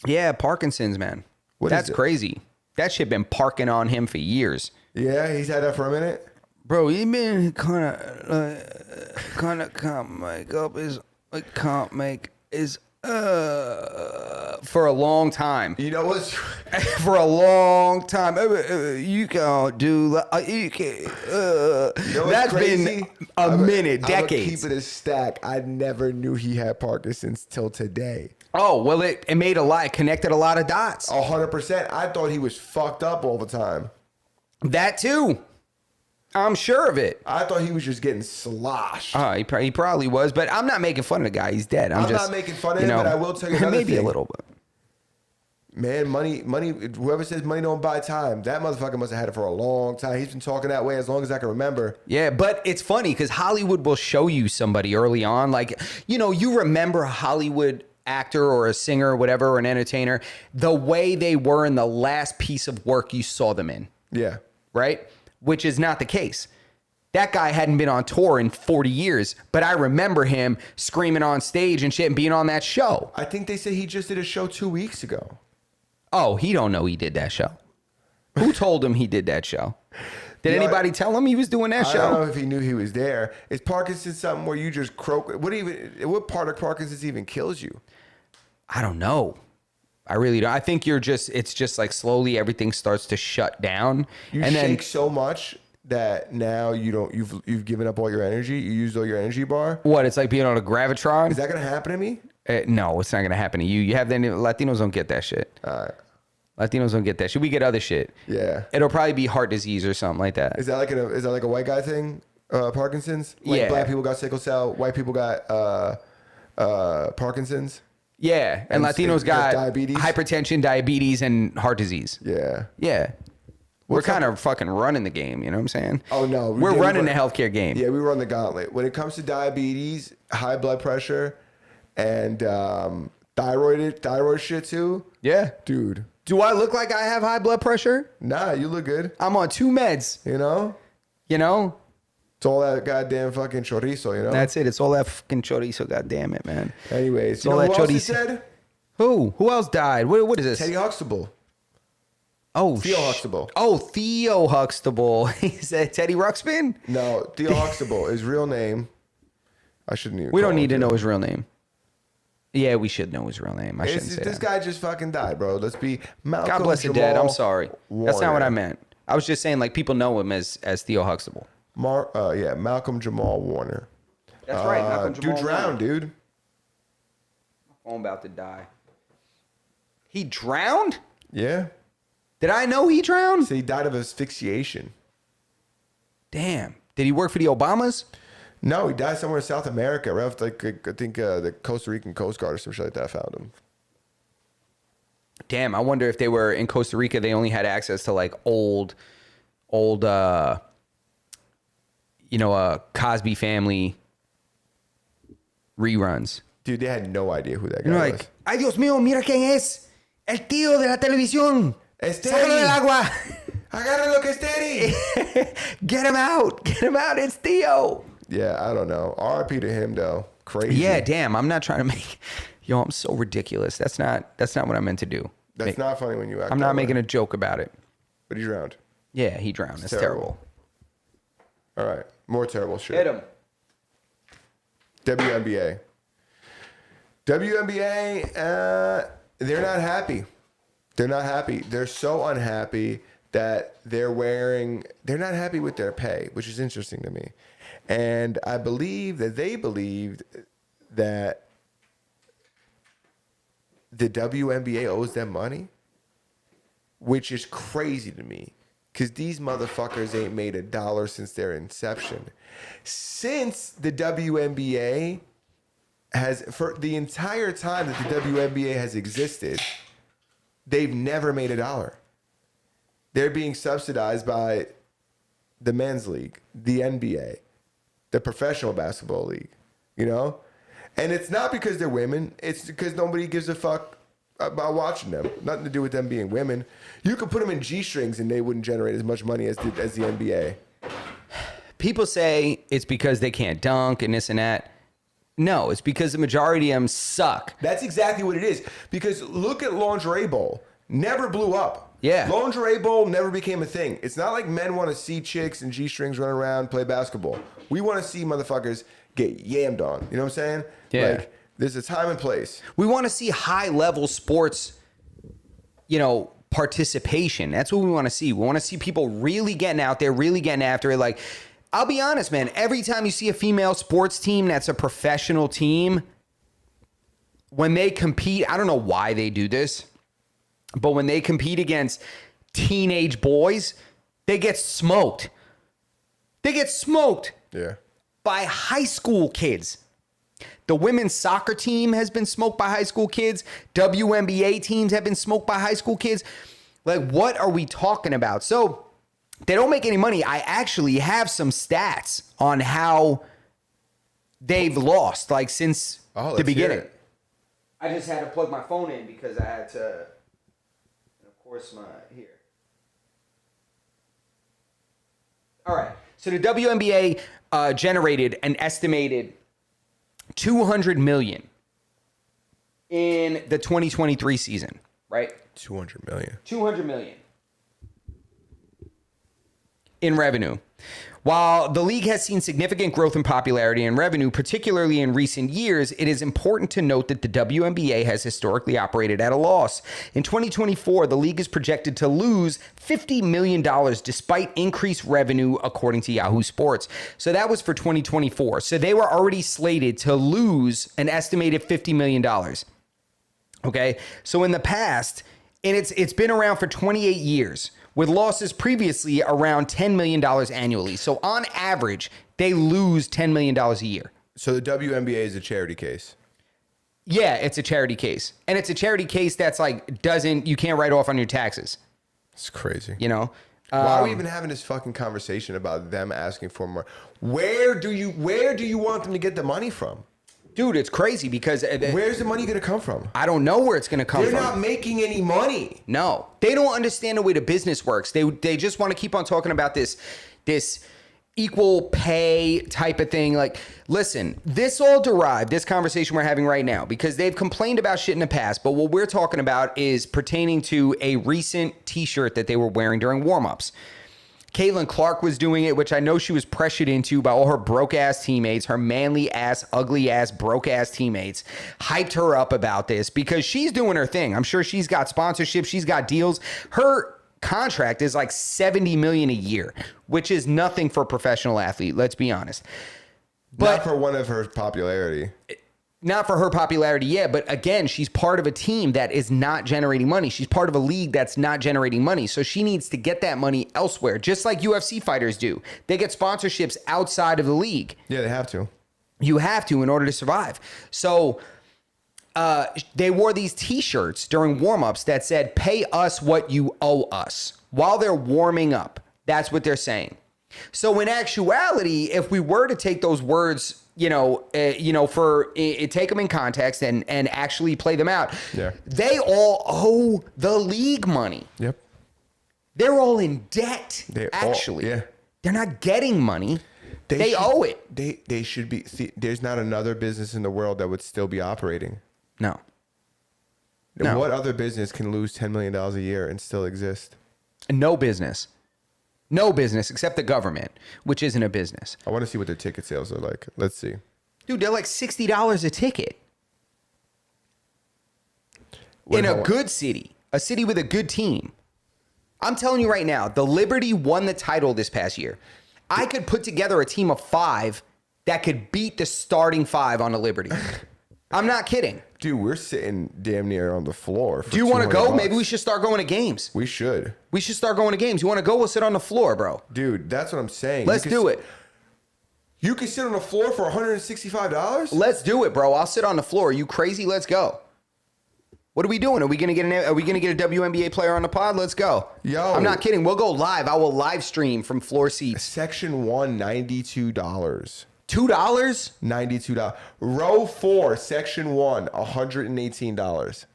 Yeah, Parkinson's, man. What is That's it? crazy. That shit been parking on him for years. Yeah, he's had that for a minute. Bro, he been can't make up his, can't make his for a long time. You know what's For a long time. You can't do. You can't. You know what's That's crazy? been a minute, decades. Keep it a stack. I never knew he had Parkinson's till today. Oh, well, it made it connected a lot of dots. 100%. I thought he was fucked up all the time. That too. I'm sure of it. I thought he was just getting sloshed. He probably was, but I'm not making fun of the guy. He's dead. I'm just not making fun of him, but I will tell you another maybe thing. a little bit. Man, money, whoever says money don't buy time, that motherfucker must have had it for a long time. He's been talking that way as long as I can remember. Yeah, but it's funny because Hollywood will show you somebody early on. Like, you remember a Hollywood actor or a singer or whatever, or an entertainer, the way they were in the last piece of work you saw them in. Yeah. Right? Which is not the case. That guy hadn't been on tour in 40 years, but I remember him screaming on stage and shit and being on that show. I think they said he just did a show 2 weeks ago. Oh, he don't know he did that show. Who told him he did that show? Did You know, anybody tell him he was doing that I show? don't know if he knew he was there. Is Parkinson's something where you just croak? What part of Parkinson's even kills you? I don't know. I really don't. I think it's just like slowly everything starts to shut down. You and shake then so much that now you've given up all your energy. You used all your energy bar. what? It's like being on a Gravitron? Is that gonna happen to me? No, it's not going to happen to you. You have Latinos don't get that shit. All right. Latinos don't get that shit. We get other shit. Yeah. It'll probably be heart disease or something like that. Is that like a white guy thing? Parkinson's? Like Yeah. black people got sickle cell, white people got Parkinson's? Yeah, and Latinos it- got diabetes? hypertension, diabetes, and heart disease. Yeah. Yeah. We're What's up? kind of fucking running the game, you know what I'm saying? Oh, no. We're Yeah, running we the healthcare game. Yeah, we run the gauntlet. When it comes to diabetes, high blood pressure, and thyroid shit too. Yeah. Dude. Do I look like I have high blood pressure? Nah, you look good. I'm on 2 meds, You know? you know? It's all that goddamn fucking chorizo, you know? That's it. It's all that fucking chorizo, god damn it, man. Anyways, you all know that who else is chorizo. dead? Who? Who else died? What is this? Teddy Huxtable. Oh, Theo Huxtable. Oh, Theo Huxtable. Is that Teddy Ruxpin? No, Theo Huxtable. His real name. I shouldn't even. We call don't need him to know Theo. his real name. Yeah, we should know his real name. I shouldn't say This that. guy just fucking died, bro. Let's be Malcolm. God bless the Jamal dead. I'm sorry. That's not what I Warner. meant. I was just saying, like, people know him as Theo Huxtable. Malcolm Jamal Warner. That's right. Malcolm Jamal Dude drowned, dude. My phone about to die. He drowned? Yeah. Did I know he drowned? So he died of asphyxiation. Damn. Did he work for the Obamas? No, he died somewhere in South America. Right after, I think the Costa Rican Coast Guard or some shit like that found him. Damn, I wonder if they were in Costa Rica, they only had access to like old Cosby Family reruns. Dude, they had no idea who that guy You know, was. like, ay Dios mío, mira quién es. El tío de la televisión. Es Sácalo del Teddy. agua. Agárralo que es Teddy. Get him out. Get him out. It's Theo. Yeah, I don't know. RIP to him though. Crazy. Yeah, damn. I'm not trying to make. Yo, I'm so ridiculous. That's not what I meant to do. That's not funny when you act. I'm not that way. making a joke about it. But he drowned. Yeah, he drowned. That's terrible. terrible. All right. More terrible shit. Hit him. WNBA. They're not happy. They're not happy. They're so unhappy that they're not happy with their pay, which is interesting to me. And I believe that they believed that the WNBA owes them money, which is crazy to me because these motherfuckers ain't made $1 since their inception. Since the WNBA for the entire time that the WNBA has existed, they've never made $1. They're being subsidized by the men's league, the NBA, the professional basketball league, you know? And it's not because they're women. It's because nobody gives a fuck about watching them. Nothing to do with them being women. You could put them in G-strings and they wouldn't generate as much money as the NBA. People say it's because they can't dunk and this and that. No, it's because the majority of them suck. That's exactly what it is. Because look at Lingerie Bowl. Never blew up. Yeah. Lingerie Bowl never became a thing. It's not like men want to see chicks and G-strings run around, play basketball. We want to see motherfuckers get yammed on. You know what I'm saying? Yeah. Like, There's a time and place. We want to see high level sports, participation. That's what we want to see. We want to see people really getting out there, really getting after it. Like, I'll be honest, man, every time you see a female sports team that's a professional team, when they compete, I don't know why they do this, but when they compete against teenage boys, they get smoked. They get smoked Yeah. by high school kids. The women's soccer team has been smoked by high school kids. WNBA teams have been smoked by high school kids. Like, what are we talking about? So they don't make any money. I actually have some stats on how they've lost, like, since Oh, the let's beginning. hear it. I just had to plug my phone in because I had to, and of course, here. All right. So the WNBA generated an estimated $200 million in the 2023 season, right? 200 million. $200 million in revenue. While the league has seen significant growth in popularity and revenue, particularly in recent years, it is important to note that the WNBA has historically operated at a loss. In 2024, the league is projected to lose $50 million despite increased revenue, according to Yahoo Sports. So that was for 2024. So they were already slated to lose an estimated $50 million. Okay? So in the past, and it's been around for 28 years, with losses previously around $10 million annually. So on average, they lose $10 million a year. So the WNBA is a charity case. Yeah, it's a charity case. And it's a charity case that's like, you can't write off on your taxes, It's crazy. Why Why are we even having this fucking conversation about them asking for more? Where do you want them to get the money from? Dude, it's crazy because Where's the money going to come from? I don't know where it's going to come They're from. not making any money. No, they don't understand the way the business works. They just want to keep on talking about this equal pay type of thing. Like, listen, this conversation we're having right now, because they've complained about shit in the past, but what we're talking about is pertaining to a recent t-shirt that they were wearing during warm-ups. Caitlin Clark was doing it, which I know she was pressured into by all her broke-ass teammates, her manly-ass, ugly-ass, broke-ass teammates, hyped her up about this because she's doing her thing. I'm sure she's got sponsorship. She's got deals. Her contract is like $70 million a year, which is nothing for a professional athlete. Let's be honest. But Not for one of her popularity. not for her popularity, yeah, but again, she's part of a team that is not generating money. She's part of a league that's not generating money. So she needs to get that money elsewhere, just like UFC fighters do. They get sponsorships outside of the league. Yeah, they have to. You have to in order to survive. So they wore these t-shirts during warm-ups that said, "Pay us what you owe us," while they're warming up. That's what they're saying. So in actuality, if we were to take those words, take them in context and actually play them out, Yeah. they all owe the league money. Yep. They're all in debt, They all- actually. yeah. They're not getting money. They should- owe it. They should be. See, there's not another business in the world that would still be operating. No. No. What other business can lose $10 million a year and still exist? No business. No business except the government, which isn't a business. I want to see what their ticket sales are like. Let's see. Dude, they're like $60 a ticket. Wait, In a hold on. good city, a city with a good team. I'm telling you right now, the Liberty won the title this past year. I could put together a team of 5 that could beat the starting 5 on the Liberty. I'm not kidding. Dude, we're sitting damn near on the floor. For Do you want to go? $200. Maybe we should start going to games. We should. We should start going to games. You want to go? We'll sit on the floor, bro. Dude, that's what I'm saying. Let's do it. You can sit on the floor for $165? Let's do it, bro. I'll sit on the floor. Are you crazy? Let's go. What are we doing? Are we gonna get a WNBA player on the pod? Let's go. Yo. I'm not kidding. We'll go live. I will live stream from floor seats. Section 1, $92. $2? $92. Row 4, Section 1, $118.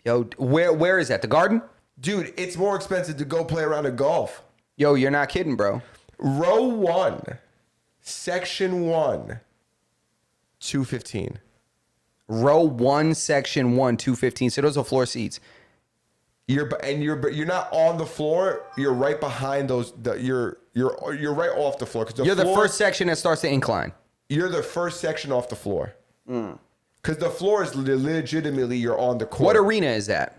Yo, where is that? The Garden? Dude, it's more expensive to go play around a golf. Yo, you're not kidding, bro. Row 1, Section 1, $215. Row 1, section 1, 215. So those are floor seats. You're not on the floor. You're right behind those. You're right off the floor because You're the first section that starts to incline. You're the first section off the floor. Because the floor is legitimately you're on the court. What arena is that?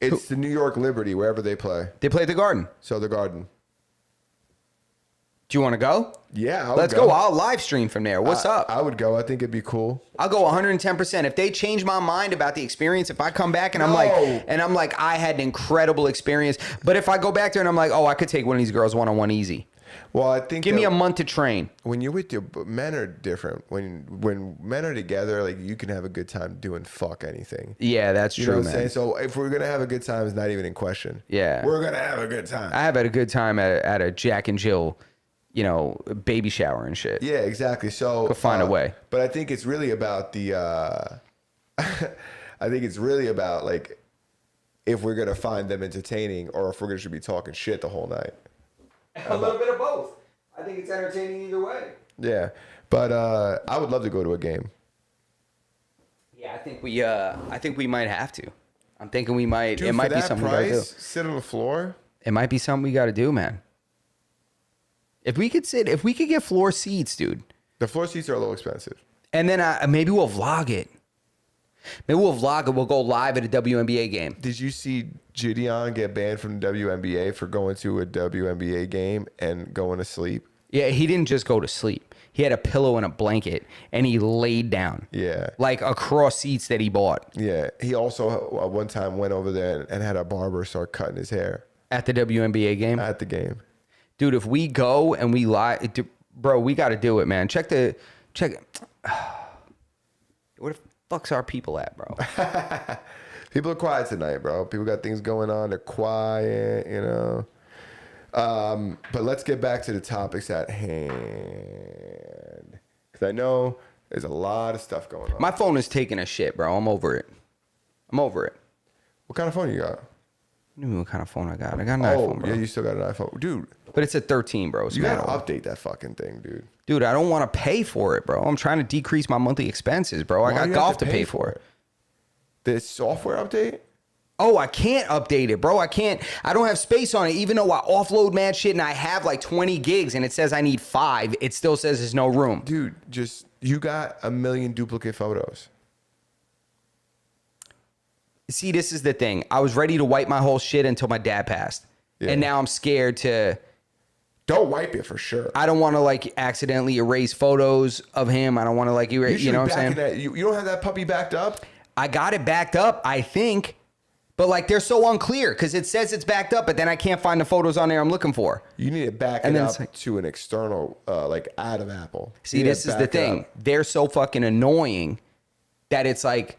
It's the New York Liberty, wherever they play. They play at the Garden. So the Garden. Do you want to go? Yeah, Let's go. I'll live stream from there. What's up? I would go. I think it'd be cool. I'll go 110%. If they change my mind about the experience, if I come back and I'm like, I had an incredible experience. But if I go back there and I'm like, oh, I could take one of these girls one-on-one easy. Well, I think Give me a month to train. when you're with your men are different. When men are together, like you can have a good time doing fuck anything. Yeah, that's You true, know what I'm man. saying? So if we're gonna have a good time, it's not even in question. Yeah. We're gonna have a good time. I have had a good time at a Jack and Jill, baby shower and shit. Yeah, exactly. So We'll find a way. But I think it's really about the. I think it's really about like if we're gonna find them entertaining or if we're gonna should be talking shit the whole night. A little bit of both. I think it's entertaining either way. Yeah, but I would love to go to a game. Yeah, I think we might have to. I'm thinking we might. Dude, it might for be that something we gotta do. price, sit on the floor. It might be something we got to do, man. If we could get floor seats, dude, The floor seats are a little expensive. and then maybe we'll vlog it. Maybe we'll vlog it. We'll go live at a WNBA game. Did you see Gideon get banned from the WNBA for going to a WNBA game and going to sleep? Yeah, he didn't just go to sleep. He had a pillow and a blanket, and he laid down. Yeah. Like across seats that he bought Yeah. He also one time went over there and had a barber start cutting his hair at the WNBA game. at the game. Dude, if we go and we lie, bro, we got to do it, man. Check. Where the fuck's our people at, bro? People are quiet tonight, bro. People got things going on. They're quiet, But let's get back to the topics at hand. Because I know there's a lot of stuff going on. My phone is taking a shit, bro. I'm over it. What kind of phone you got? What do you mean what kind of phone I got? I got an Oh, iPhone, bro. yeah, you still got an iPhone. Dude, But it's a 13, bro. It's you mad got to old. update that fucking thing, dude. Dude, I don't want to pay for it, bro. I'm trying to decrease my monthly expenses, bro. I Why got do you have golf to pay for it. The software update? Oh, I can't update it, bro. I don't have space on it. Even though I offload mad shit and I have like 20 gigs and it says I need 5, it still says there's no room. Dude, you got 1 million duplicate photos. See, this is the thing. I was ready to wipe my whole shit until my dad passed. Yeah. And now I'm scared to... Don't wipe it for sure. I don't want to like accidentally erase photos of him. I don't want to like erase, you know what I'm saying? You don't have that puppy backed up? I got it backed up, I think. But like they're so unclear because it says it's backed up, but then I can't find the photos on there I'm looking for. You need to back And it then up it's like- to an external, like out of Apple. See, You need this to is the back it thing. up. They're so fucking annoying that it's like,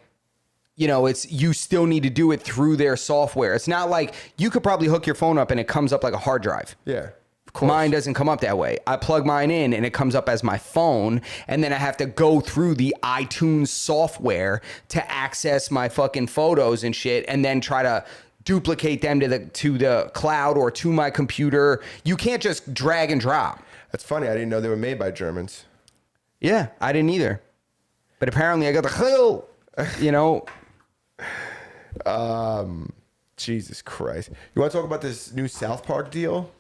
it's you still need to do it through their software. It's not like you could probably hook your phone up and it comes up like a hard drive. Yeah, of course. Mine doesn't come up that way. I plug mine in and it comes up as my phone, and then I have to go through the iTunes software to access my fucking photos and shit, and then try to duplicate them to the cloud or to my computer. You can't just drag and drop. That's funny. I didn't know they were made by Germans. Yeah, I didn't either. But apparently I got the Jesus Christ. You want to talk about this new South Park deal?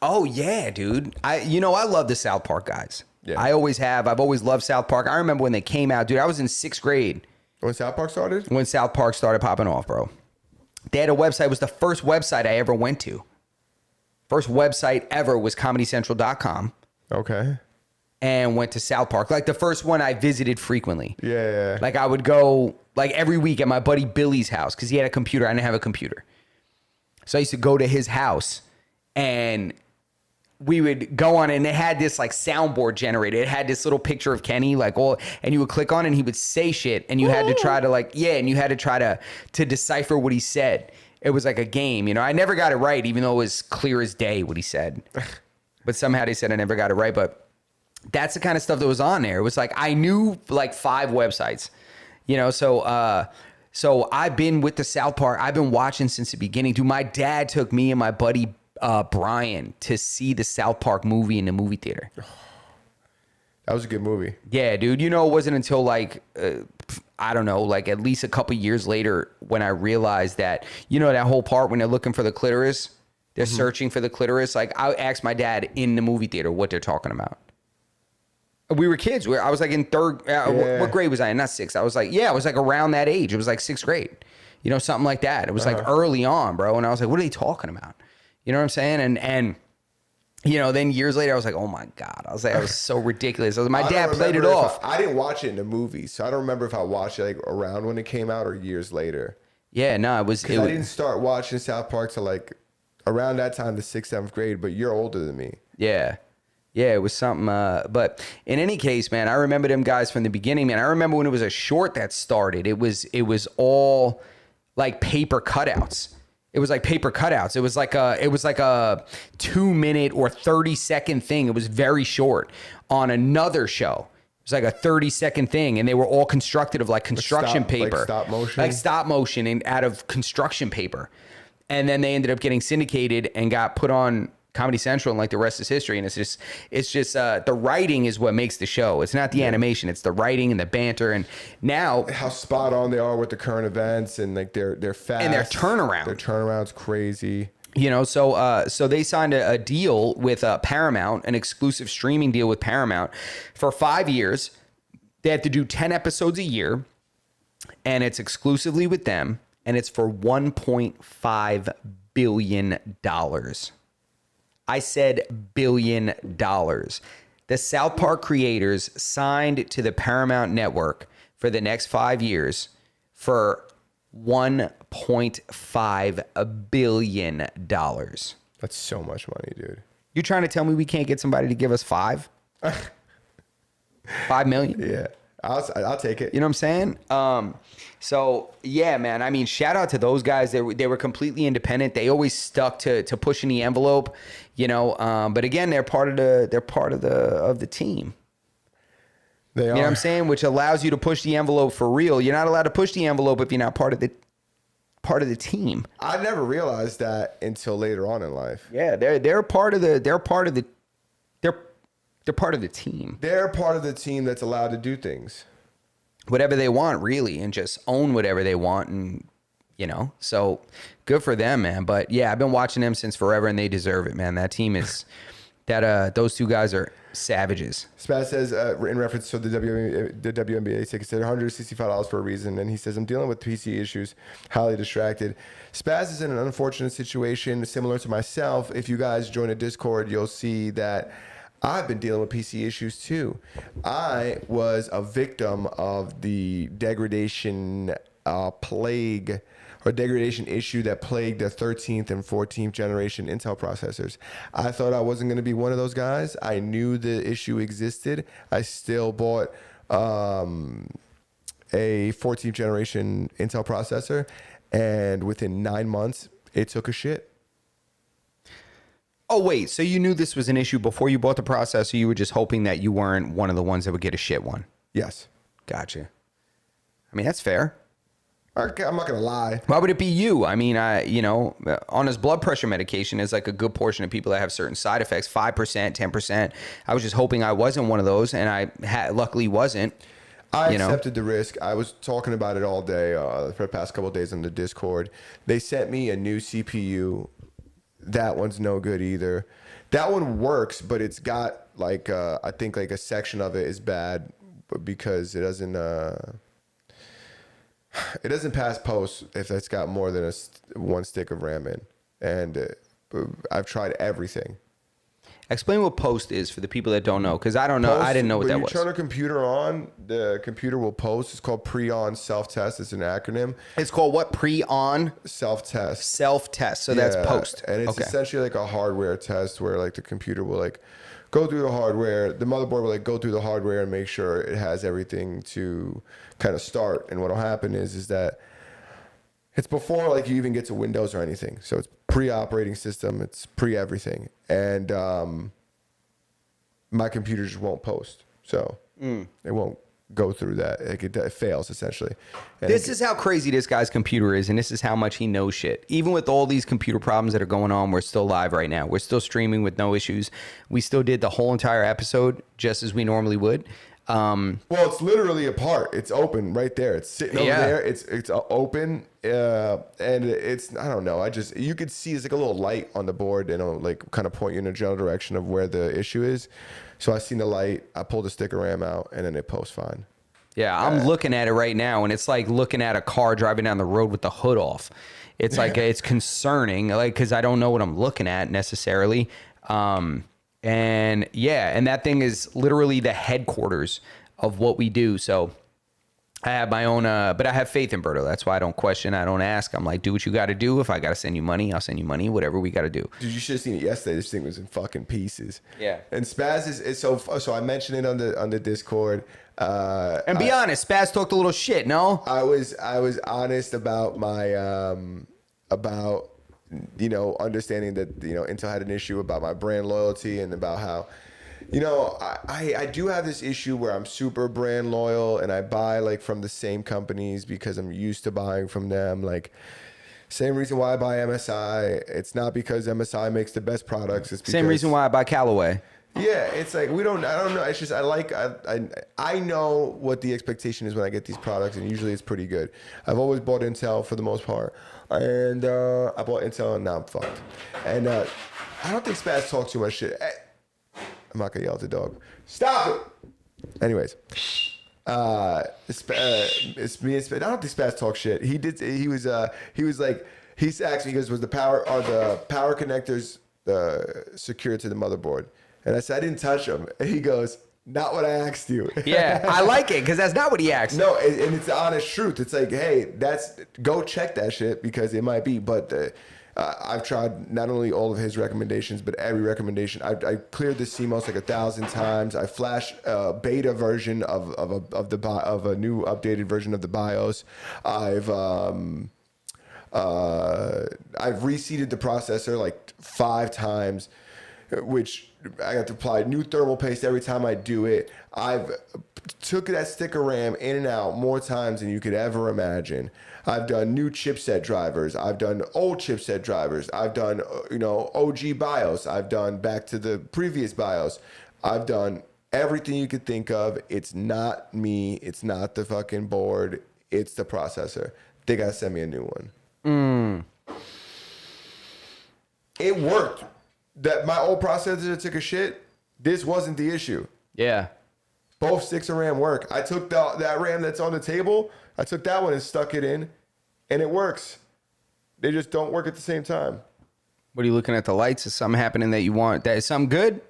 Oh yeah, dude. I love the South Park guys. Yeah. I always have. I've always loved South Park. I remember when they came out, dude. I was in 6th grade When South Park started? when South Park started popping off, bro. They had a website. It was the first website I ever went to. First website ever was comedycentral.com, Okay. and went to South Park. Like the first one I visited frequently. Yeah. Like I would go like every week at my buddy Billy's house because he had a computer. I didn't have a computer. So I used to go to his house and we would go on, and it had this like soundboard generator. It had this little picture of Kenny, and you would click on it and he would say shit, and you had to try to decipher what he said. It was like a game, I never got it right, even though it was clear as day what he said. But somehow they said I never got it right. But that's the kind of stuff that was on there. It was like I knew like 5 websites, so I've been with the South Park. I've been watching since the beginning. Dude, my dad took me and my buddy Brian to see the South Park movie in the movie theater. That was a good movie. Yeah, dude. It wasn't until like, I don't know, like at least a couple years later when I realized that, that whole part when they're looking for the clitoris, they're searching for the clitoris. Like I asked my dad in the movie theater what they're talking about. We were kids. I was like in third. What grade was I in? Not sixth. I was like around that age. It was like sixth grade, something like that. It was like early on, bro. And I was like, what are they talking about? You know what I'm saying? And then years later, I was like, oh my God. I was like, I was so ridiculous. My dad played it off. I didn't watch it in the movie, so I don't remember if I watched it like around when it came out or years later. Yeah, no, it was. I didn't start watching South Park till like around that time, the 6th, 7th grade, but you're older than me. Yeah. Yeah, it was something. But in any case, man, I remember them guys from the beginning, man. I remember when it was a short that started. It was all like paper cutouts. It was like paper cutouts. It was like a 2-minute or 30-second thing. It was very short on another show. It was like a 30-second thing, and they were all constructed of like construction paper, like stop motion, and out of construction paper. And then they ended up getting syndicated and got put on Comedy Central, and like the rest is history. And it's just the writing is what makes the show. It's not the animation. It's the writing and the banter. And now how spot on they are with the current events, and like they're fast, and their turnaround. Their turnaround's crazy. So they signed a deal with Paramount, an exclusive streaming deal with Paramount for 5 years. They had to do 10 episodes a year, and it's exclusively with them, and it's for $1.5 billion. I said $billion. The South Park creators signed to the Paramount Network for the next 5 years for $1.5 billion. That's so much money, dude. You trying to tell me we can't get somebody to give us $5 million? Yeah, I'll take it. You know what I'm saying? So yeah, man. I mean, shout out to those guys. They were completely independent. They always stuck to pushing the envelope. But again, they're part of the team. They are. You know what I'm saying? Which allows you to push the envelope for real. You're not allowed to push the envelope if you're not part of the team. I never realized that until later on in life. Yeah, they're part of the team. They're part of the team that's allowed to do things. Whatever they want, really, and just own whatever they want. And, so good for them, man. But yeah, I've been watching them since forever, and they deserve it, man. That team is those two guys are savages. Spaz says, in reference to the WNBA tickets, they're $165 for a reason. And he says, I'm dealing with PC issues, highly distracted. Spaz is in an unfortunate situation similar to myself. If you guys join a Discord, you'll see that I've been dealing with PC issues too. I was a victim of the degradation plague or degradation issue that plagued the 13th and 14th generation Intel processors. I thought I wasn't going to be one of those guys. I knew the issue existed. I still bought a 14th generation Intel processor, and within 9 months, it took a shit. Oh, wait. So you knew this was an issue before you bought the processor? You were just hoping that you weren't one of the ones that would get a shit one? Yes. Gotcha. I mean, that's fair. I'm not going to lie. Why would it be you? I mean, on his blood pressure medication is like a good portion of people that have certain side effects, 5%, 10%. I was just hoping I wasn't one of those, and I luckily wasn't. I accepted the risk. I was talking about it all day for the past couple of days on the Discord. They sent me a new CPU. That one's no good either. That one works, but it's got like I think like a section of it is bad because it doesn't pass post if it's got more than one stick of RAM in. And I've tried everything. Explain what post is for the people that don't know, because I don't know. I didn't know what that was. When you turn a computer on, the computer will post. It's called pre-on self-test. It's an acronym. It's called what? Pre-on? Self-test. Self-test. So that's post. And it's essentially like a hardware test where like the computer will like go through the hardware. The motherboard will like go through the hardware and make sure it has everything to kind of start. And what will happen is that it's before like you even get to Windows or anything. So it's pre-operating system. It's pre-everything. And my computer just won't post. So it won't go through that. It fails essentially. And this is how crazy this guy's computer is, and this is how much he knows shit. Even with all these computer problems that are going on, we're still live right now. We're still streaming with no issues. We still did the whole entire episode just as we normally would. Well, it's literally apart. It's open right there. It's sitting over Yeah. there. It's open, and it's, I don't know. You could see it's like a little light on the board, and it'll like kind of point you in a general direction of where the issue is. So I seen the light. I pulled the sticker ram out, and then it posts fine. Yeah, I'm looking at it right now, and it's like looking at a car driving down the road with the hood off. It's like it's concerning, like because I don't know what I'm looking at necessarily. And yeah, and that thing is literally the headquarters of what we do. So I have my own, but I have faith in Berto. That's why I don't question. I don't ask. I'm like, do what you got to do. If I got to send you money, I'll send you money. Whatever we got to do. Dude, you should have seen it yesterday. This thing was in fucking pieces. Yeah. And Spaz is so I mentioned it on the Discord. And be honest, Spaz talked a little shit. No. I was honest about my about understanding that Intel had an issue about my brand loyalty and about how I do have this issue where I'm super brand loyal and I buy like from the same companies because I'm used to buying from them. Like same reason why I buy MSI. It's not because MSI makes the best products. It's because, Same reason why I buy Callaway. yeah, it's like I don't know. It's just I know what the expectation is when I get these products, and usually it's pretty good. I've always bought Intel for the most part, and I bought Intel, and now I'm fucked. And I don't think Spaz talks too much shit. I'm not gonna yell at the dog. Stop it. Anyways, it's me and Spaz. I don't think Spaz talks shit. He was like he asked me, he goes, was the power connectors secured to the motherboard? And I said, I didn't touch them. And he goes, not what I asked you. Yeah, I like it because that's not what he asked. No, and it's the honest truth. It's like, hey, go check that shit because it might be. But I've tried not only all of his recommendations, but every recommendation. I cleared the CMOS like 1,000 times. I flashed a beta version of a new updated version of the BIOS. I've reseated the processor like 5 times, which I got to apply new thermal paste every time I do it. I've took that sticker RAM in and out more times than you could ever imagine. I've done new chipset drivers. I've done old chipset drivers. I've done, OG BIOS. I've done back to the previous BIOS. I've done everything you could think of. It's not me. It's not the fucking board. It's the processor. They got to send me a new one. It worked. That my old processor took a shit. This wasn't the issue. Yeah. Both sticks of RAM work. I took that RAM that's on the table. I took that one and stuck it in, and it works. They just don't work at the same time. What are you looking at the lights? Is something happening that you want? That is something good?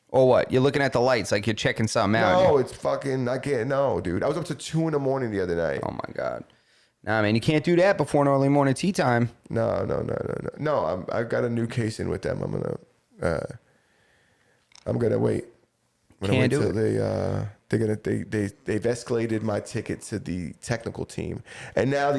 Or what? You're looking at the lights like you're checking something out. No, it's fucking, I can't, no, dude. I was up to 2 a.m. the other night. Oh my God. Nah, man, you can't do that before an early morning tea time. No. No, I've got a new case in with them. I'm gonna wait. I'm gonna Can't do it. They've escalated my ticket to the technical team, and now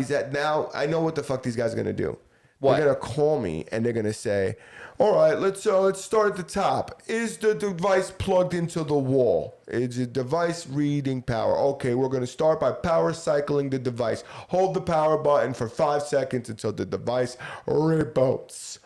I know what the fuck these guys are gonna do. What? They're gonna call me and they're gonna say, "All right, let's start at the top. Is the device plugged into the wall? Is the device reading power? Okay, we're gonna start by power cycling the device. Hold the power button for 5 seconds until the device reboots."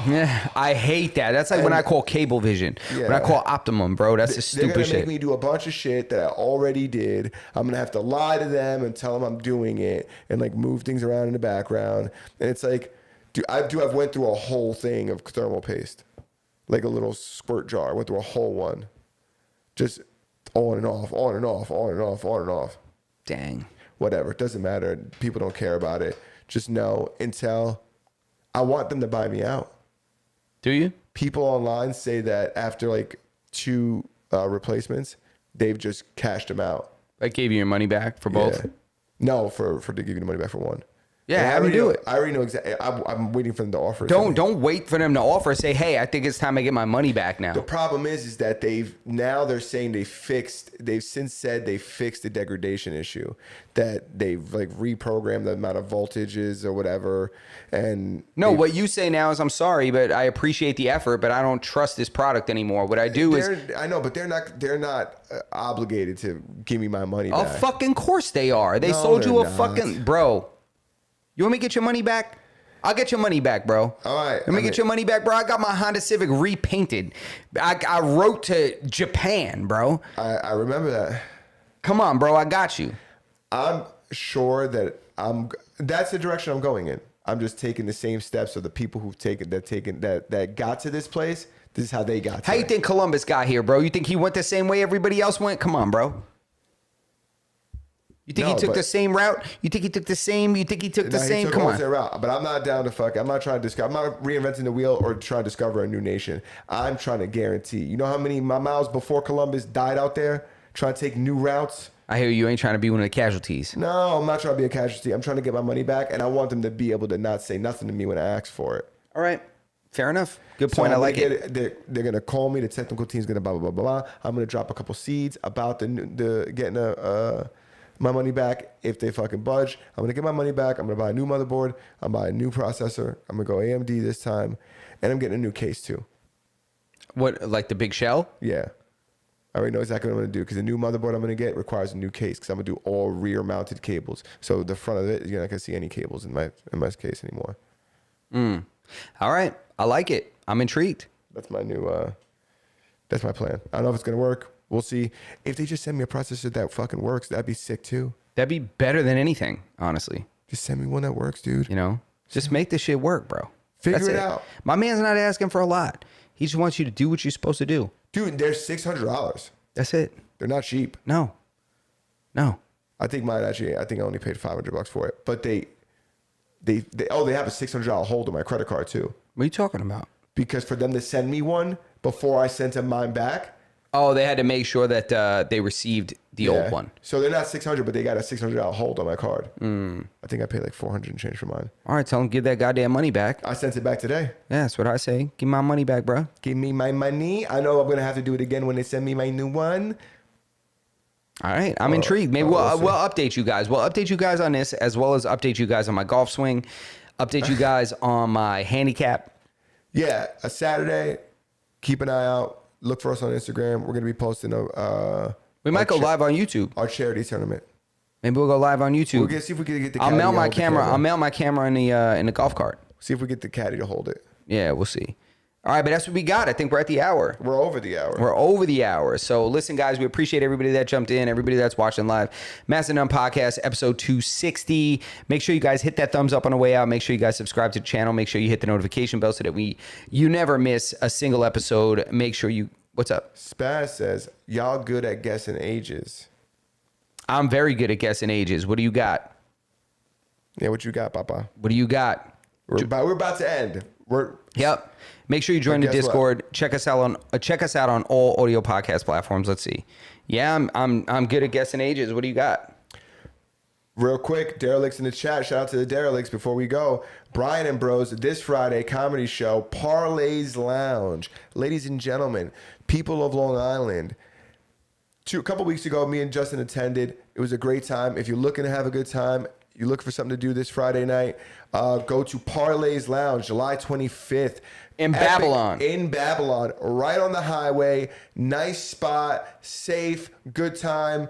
Yeah, I hate that. That's like when I call Cablevision. When I call Optimum, bro. That's the They're stupid gonna shit. make me do a bunch of shit that I already did. I'm gonna have to lie to them and tell them I'm doing it and like move things around in the background. And it's like, I've went through a whole thing of thermal paste, like a little squirt jar. I went through a whole one, just on and off, on and off, on and off, on and off. Dang. Whatever, it doesn't matter. People don't care about it. Just know, Intel, I want them to buy me out. Do you? People online say that after like 2 replacements, they've just cashed them out. I gave you your money back for both? Yeah. No, for to give you the money back for one. Yeah, And have them do it. I already know exactly. I'm waiting for them to offer. it to me. Don't wait for them to offer. Say, hey, I think it's time I get my money back now. The problem is that they're saying they've since said they fixed the degradation issue, that they've like reprogrammed the amount of voltages or whatever. And No, what you say now is I'm sorry, but I appreciate the effort, but I don't trust this product anymore. What I do is, I know, but they're not obligated to give me my money oh, back. fucking course they are. They No, sold you a they're not. fucking, bro. You want me to get your money back? I'll get your money back, bro. All right. Let me get your money back, bro. I got my Honda Civic repainted. I wrote to Japan, bro. I remember that. Come on, bro. I got you. I'm sure that that's the direction I'm going in. I'm just taking the same steps of the people who've that got to this place. This is how they got to How you it. think Columbus got here, bro? You think he went the same way everybody else went? Come on, bro. You think No, he took but- the same route? You think he took the same? You think he took the No, he same? took Come almost on. their route, but I'm not down to fuck. I'm not trying to discover. I'm not reinventing the wheel or trying to discover a new nation. I'm trying to guarantee. You know how many my miles before Columbus died out there trying to take new routes? I hear you ain't trying to be one of the casualties. No, I'm not trying to be a casualty. I'm trying to get my money back, and I want them to be able to not say nothing to me when I ask for it. All right. Fair enough. Good So point. I I'm like gonna it. get They're gonna call me. The technical team's gonna blah blah blah blah blah. I'm gonna drop a couple seeds about the getting my money back if they fucking budge. I'm gonna get my money back. I'm gonna buy a new motherboard. I'm buying a new processor. I'm gonna go AMD this time, and I'm getting a new case too. What, like the big shell? Yeah, I already know exactly what I'm gonna do because the new motherboard I'm gonna get requires a new case because I'm gonna do all rear mounted cables. So the front of it, you're not gonna see any cables in my case anymore. All right. I like it. I'm intrigued. That's my new. That's my plan. I don't know if it's gonna work. We'll see. If they just send me a processor that fucking works, that'd be sick too. That'd be better than anything, honestly. Just send me one that works, dude. You know, just make this shit work, bro. Figure That's it out. My man's not asking for a lot. He just wants you to do what you're supposed to do. Dude, they're $600. That's it. They're not cheap. No. I think mine actually. I think I only paid $500 for it. But they have a $600 hold on my credit card too. What are you talking about? Because for them to send me one before I sent them mine back. Oh, they had to make sure that they received the old one. So they're not $600, but they got a $600 hold on my card. I think I paid like $400 and change for mine. All right, tell them give that goddamn money back. I sent it back today. Yeah, that's what I say. Give my money back, bro. Give me my money. I know I'm gonna have to do it again when they send me my new one. All right, I'm intrigued. Maybe we'll see. we'll update you guys. We'll update you guys on this as well as update you guys on my golf swing, update you guys on my handicap. Yeah, a Saturday. Keep an eye out. Look for us on Instagram. We're gonna be posting We might go live on YouTube. our charity tournament. Maybe we'll go live on YouTube. We're gonna see if we can get the. I'll caddy mount to my hold the camera. I'll mount my camera in the golf cart. See if we get the caddy to hold it. Yeah, we'll see. All right, but that's what we got. I think we're at the hour. We're over the hour. We're over the hour. So listen, guys, we appreciate everybody that jumped in, everybody that's watching live. Mastodon Podcast, episode 260. Make sure you guys hit that thumbs up on the way out. Make sure you guys subscribe to the channel. Make sure you hit the notification bell so that you never miss a single episode. Make sure you, what's up? Spaz says, y'all good at guessing ages. I'm very good at guessing ages. What do you got? Yeah, what you got, Papa? What do you got? We're about to end. Yep. Make sure you join the guess what? Discord. Check us out on all audio podcast platforms. Let's see. Yeah, I'm good at guessing ages. What do you got? Real quick, Derelicts in the chat. Shout out to the Derelicts before we go. Brian and Bros, this Friday comedy show, Parlay's Lounge. Ladies and gentlemen, people of Long Island. A couple weeks ago, me and Justin attended. It was a great time. If you're looking to have a good time, you're looking for something to do this Friday night, go to Parlay's Lounge, July 25th. In Babylon. In Babylon, right on the highway. Nice spot, safe, good time.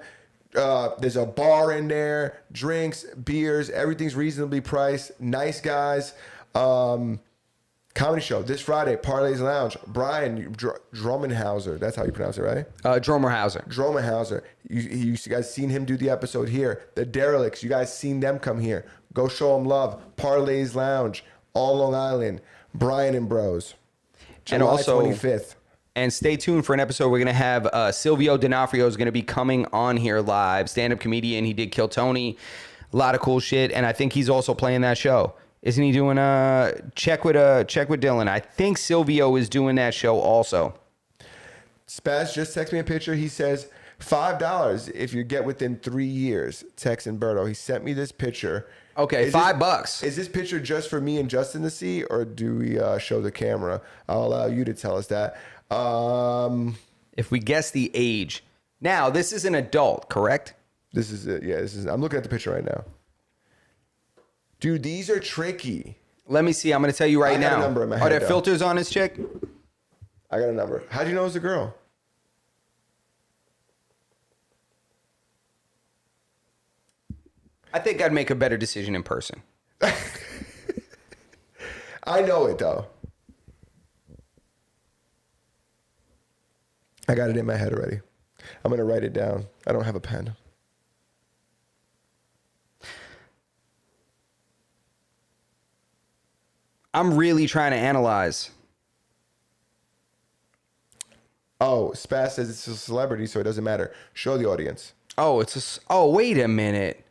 There's a bar in there, drinks, beers, everything's reasonably priced. Nice guys. Comedy show this Friday, Parlay's Lounge. Brian Drumenhauser, that's how you pronounce it, right? Dromerhauser. Dromenhauser. You guys seen him do the episode here. The Derelicts, you guys seen them come here. Go show them love. Parlay's Lounge, all Long Island. Brian and Bros. July And also 25th. And stay tuned for an episode. We're going to have Silvio D'Onofrio is going to be coming on here live. Stand-up comedian. He did Kill Tony. A lot of cool shit. And I think he's also playing that show. Isn't he doing Check with Dylan? I think Silvio is doing that show also. Spaz just texted me a picture. He says $5 if you get within 3 years. Tex and Berto. He sent me this picture. Okay, $5. Is this picture just for me and Justin to see, or do we show the camera? I'll allow you to tell us that. If we guess the age. Now, this is an adult, correct? This is it. Yeah, this is. I'm looking at the picture right now. Dude, these are tricky. Let me see. I'm going to tell you right I got now. a number in my Are head, there though. filters on this chick? I got a number. How'd you know it was a girl? I think I'd make a better decision in person. I know it though. I got it in my head already. I'm gonna write it down. I don't have a pen. I'm really trying to analyze. Oh, Spaz says it's a celebrity, so it doesn't matter. Show the audience. Oh, oh, wait a minute.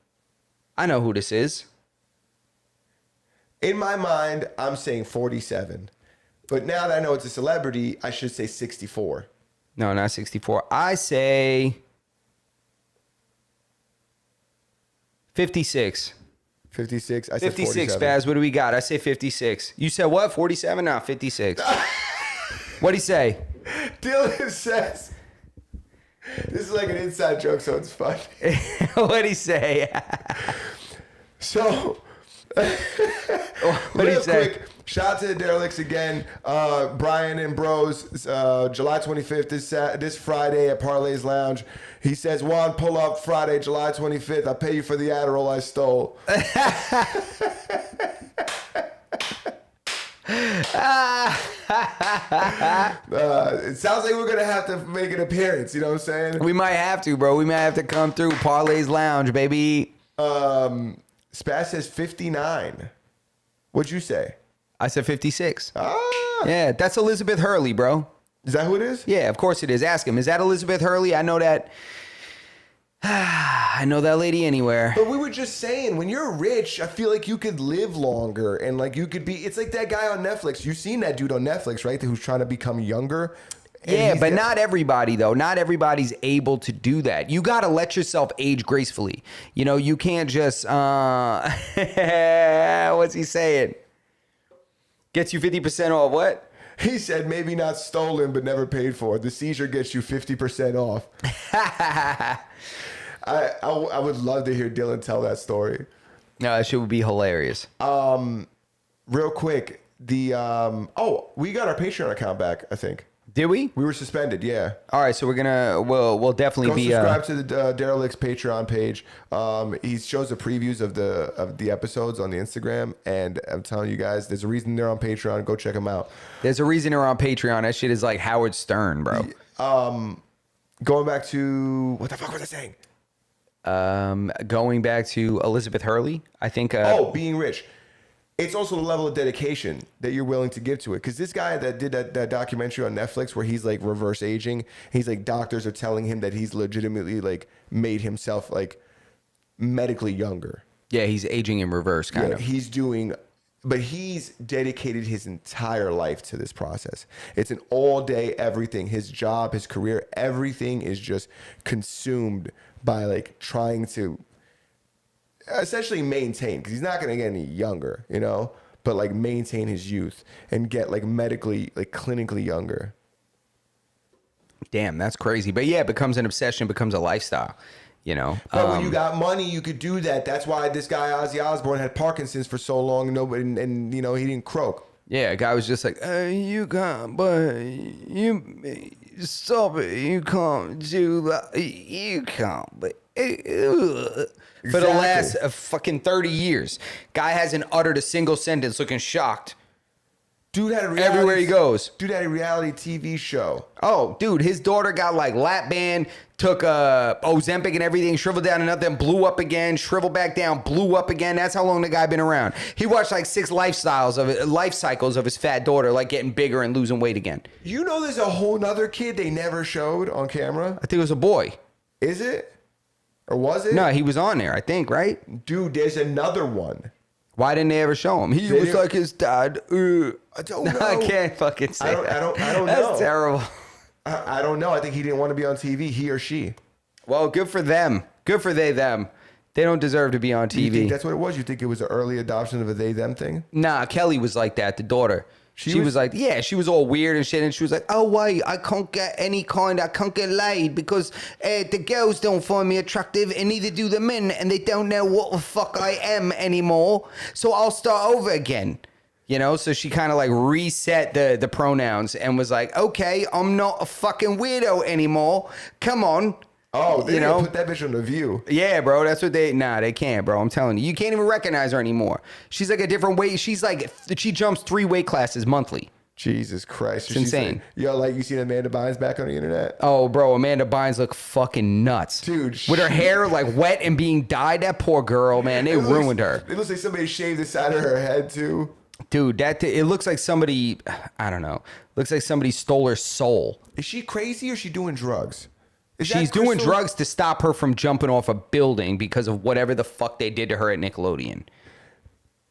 I know who this is. In my mind, I'm saying 47. But now that I know it's a celebrity, I should say 64. No, not 64. I say 56. 56. I said 56, 47. Spaz. What do we got? I say 56. You said what? 47? No, 56. What'd he say? Dylan says, this is like an inside joke, so it's fun. What'd he say? So, What'd he real say? quick, shout out to the Derelicts again. Brian and Bros, July 25th, this Friday at Parlay's Lounge. He says, Juan, pull up Friday, July 25th. I'll pay you for the Adderall I stole. It sounds like we're going to have to make an appearance. You know what I'm saying? We might have to, bro. We might have to come through Parlay's Lounge, baby. Spaz says 59. What'd you say? I said 56. Ah, Yeah, that's Elizabeth Hurley, bro. is that who it is? Yeah, of course it is. Ask him. Is that Elizabeth Hurley? I know that. I know that lady anywhere. But we were just saying, when you're rich, I feel like you could live longer and like you could be. It's like that guy on Netflix. You've seen that dude on Netflix, right? Who's trying to become younger. And Yeah, he's but got- not everybody, though. Not everybody's able to do that. You got to let yourself age gracefully. You know, you can't just, what's he saying? Gets you 50% off what? He said maybe not stolen, but never paid for. The seizure gets you 50% off. I would love to hear Dylan tell that story. No, that shit would be hilarious. Real quick, we got our Patreon account back. I think Did we? we were suspended. Yeah. All right, so we'll definitely Go be subscribe to the Derelict's Patreon page. He shows the previews of the episodes on the Instagram, and I'm telling you guys, there's a reason they're on Patreon. Go check them out. There's a reason they're on Patreon. That shit is like Howard Stern, bro. Going back to what the fuck was I saying? Going back to Elizabeth Hurley, I think. Being rich. It's also the level of dedication that you're willing to give to it. Because this guy that did that documentary on Netflix where he's like reverse aging, he's like doctors are telling him that he's legitimately like made himself like medically younger. Yeah, he's aging in reverse, kind of. He's dedicated his entire life to this process. It's an all day everything. His job, his career, everything is just consumed by like trying to essentially maintain, because he's not going to get any younger, you know, but like maintain his youth and get like medically, like clinically younger. Damn, that's crazy. But yeah, it becomes an obsession, becomes a lifestyle, you know. But when you got money, you could do that. That's why this guy Ozzy Osbourne had Parkinson's for so long. Nobody, and you know, he didn't croak. Yeah, a guy was just like, you can't, but you stop it. You can't do that. You can't, but. For the last fucking 30 years. Guy hasn't uttered a single sentence, looking shocked. Dude had a reality, Everywhere he goes. Dude had a reality TV show. Oh, dude, his daughter got like lap band, took Ozempic and everything, shriveled down and nothing, blew up again, shriveled back down, blew up again. That's how long the guy been around. He watched like 6 life cycles of his fat daughter, like getting bigger and losing weight again. You know, there's a whole nother kid they never showed on camera. I think it was a boy. Is it? Or was it? No, he was on there, I think, right? Dude, there's another one. Why didn't they ever show him? He was didn't- like his dad. I don't know. I can't fucking say that. I don't know. That's terrible. I don't know. I think he didn't want to be on TV, he or she. Well, good for them. Good for them. They don't deserve to be on You think TV. that's what it was? You think it was an early adoption of a they-them thing? Nah, Kelly was like that, the daughter. She was- was like, yeah, she was all weird and shit. And she was like, oh, wait, I can't get laid because the girls don't find me attractive and neither do the men. And they don't know what the fuck I am anymore. So I'll start over again. You know, so she kind of like reset the pronouns and was like, okay, I'm not a fucking weirdo anymore. Come on. Oh, they You didn't know? put that bitch on The View. Yeah, bro. That's what they can't, bro. I'm telling you. You can't even recognize her anymore. She's like a different weight. She's like, she jumps 3 weight classes monthly. Jesus Christ. It's insane. Yo, like, you seen Amanda Bynes back on the internet? Oh, bro. Amanda Bynes look fucking nuts. Dude, with her hair like wet and being dyed. That poor girl, man. They ruined her. It looks like somebody shaved the side of her head, too. Dude, it looks like somebody, I don't know. Looks like somebody stole her soul. Is she crazy or is she doing drugs? Is She's that doing Crystal? drugs to stop her from jumping off a building because of whatever the fuck they did to her at Nickelodeon.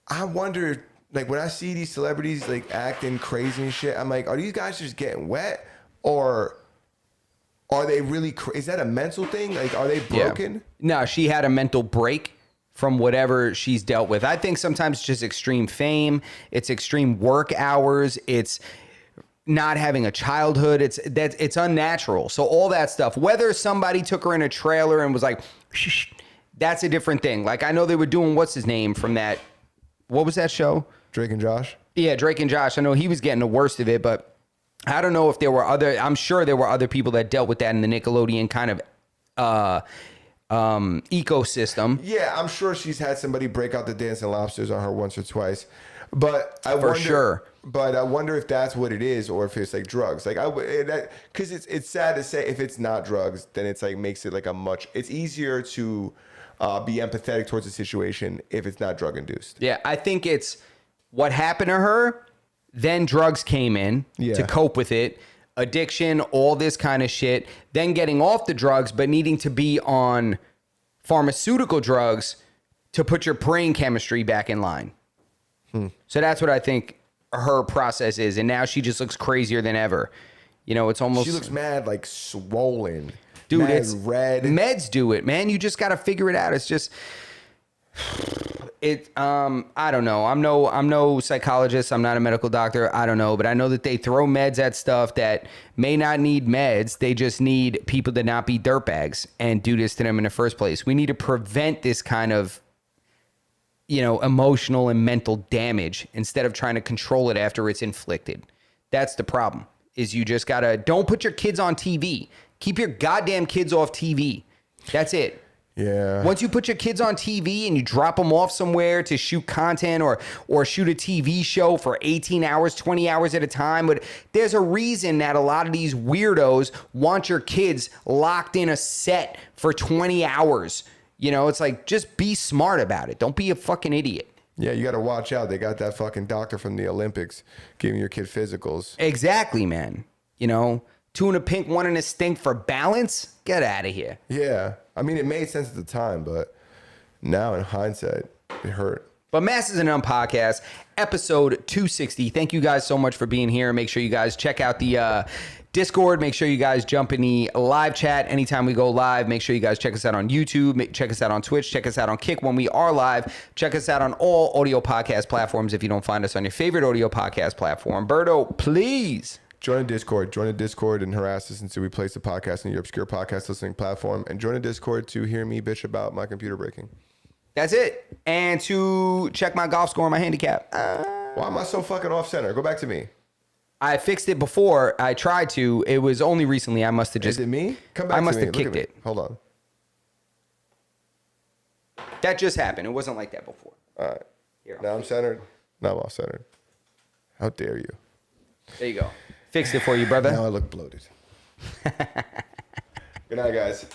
I wonder, like, when I see these celebrities, like, acting crazy and shit, I'm like, are these guys just getting wet? Or are they really, is that a mental thing? Like, are they broken? Yeah. No, she had a mental break from whatever she's dealt with. I think sometimes it's just extreme fame. It's extreme work hours. It's not having a childhood. It's unnatural. So all that stuff, whether somebody took her in a trailer and was like, shh, that's a different thing. Like, I know they were doing, what's his name from that, what was that show? Drake and Josh? Yeah, Drake and Josh. I know he was getting the worst of it, but I don't know if there were I'm sure there were other people that dealt with that in the Nickelodeon kind of ecosystem. Yeah, I'm sure she's had somebody break out the dancing lobsters on her once or twice. But I wonder, sure. But I wonder if that's what it is, or if it's like drugs. Like because it's sad to say if it's not drugs, then it's like makes it like it's easier to be empathetic towards the situation if it's not drug induced. Yeah, I think it's what happened to her. Then drugs came in to cope with it. Addiction, all this kind of shit. Then getting off the drugs, but needing to be on pharmaceutical drugs to put your brain chemistry back in line. So that's what I think her process is. And now she just looks crazier than ever. You know, it's almost... She looks mad, like, swollen. Dude, mad it's red. Meds do it, man. You just got to figure it out. It's just... I don't know. I'm no psychologist. I'm not a medical doctor. I don't know, but I know that they throw meds at stuff that may not need meds. They just need people to not be dirtbags and do this to them in the first place. We need to prevent this kind of, emotional and mental damage instead of trying to control it after it's inflicted. That's the problem. Is you just gotta don't put your kids on TV. Keep your goddamn kids off TV. That's it. Yeah. Once you put your kids on TV and you drop them off somewhere to shoot content or shoot a TV show for 18 hours, 20 hours at a time, but there's a reason that a lot of these weirdos want your kids locked in a set for 20 hours. It's like, just be smart about it. Don't be a fucking idiot. Yeah, you got to watch out. They got that fucking doctor from the Olympics giving your kid physicals. Exactly, man. 2 in a pink, 1 in a stink for balance? Get out of here. Yeah. I mean, it made sense at the time, but now in hindsight, it hurt. But Masters and None podcast, episode 260. Thank you guys so much for being here. Make sure you guys check out the Discord. Make sure you guys jump in the live chat anytime we go live. Make sure you guys check us out on YouTube. Check us out on Twitch. Check us out on Kick when we are live. Check us out on all audio podcast platforms if you don't find us on your favorite audio podcast platform. Berto, please. Join the Discord. Join the Discord and harass us until we place the podcast on your obscure podcast listening platform. And join the Discord to hear me bitch about my computer breaking. That's it. And to check my golf score and my handicap. Why am I so fucking off center? Go back to me. I fixed it before. I tried to. It was only recently. I must have just... Is it me? Come back I to must me. have Look at kicked me. it. Hold on. That just happened. It wasn't like that before. All right. Here, Now I'm centered. Now I'm off centered. How dare you? there you go. Fixed it for you, brother. Now I look bloated. Good night, guys.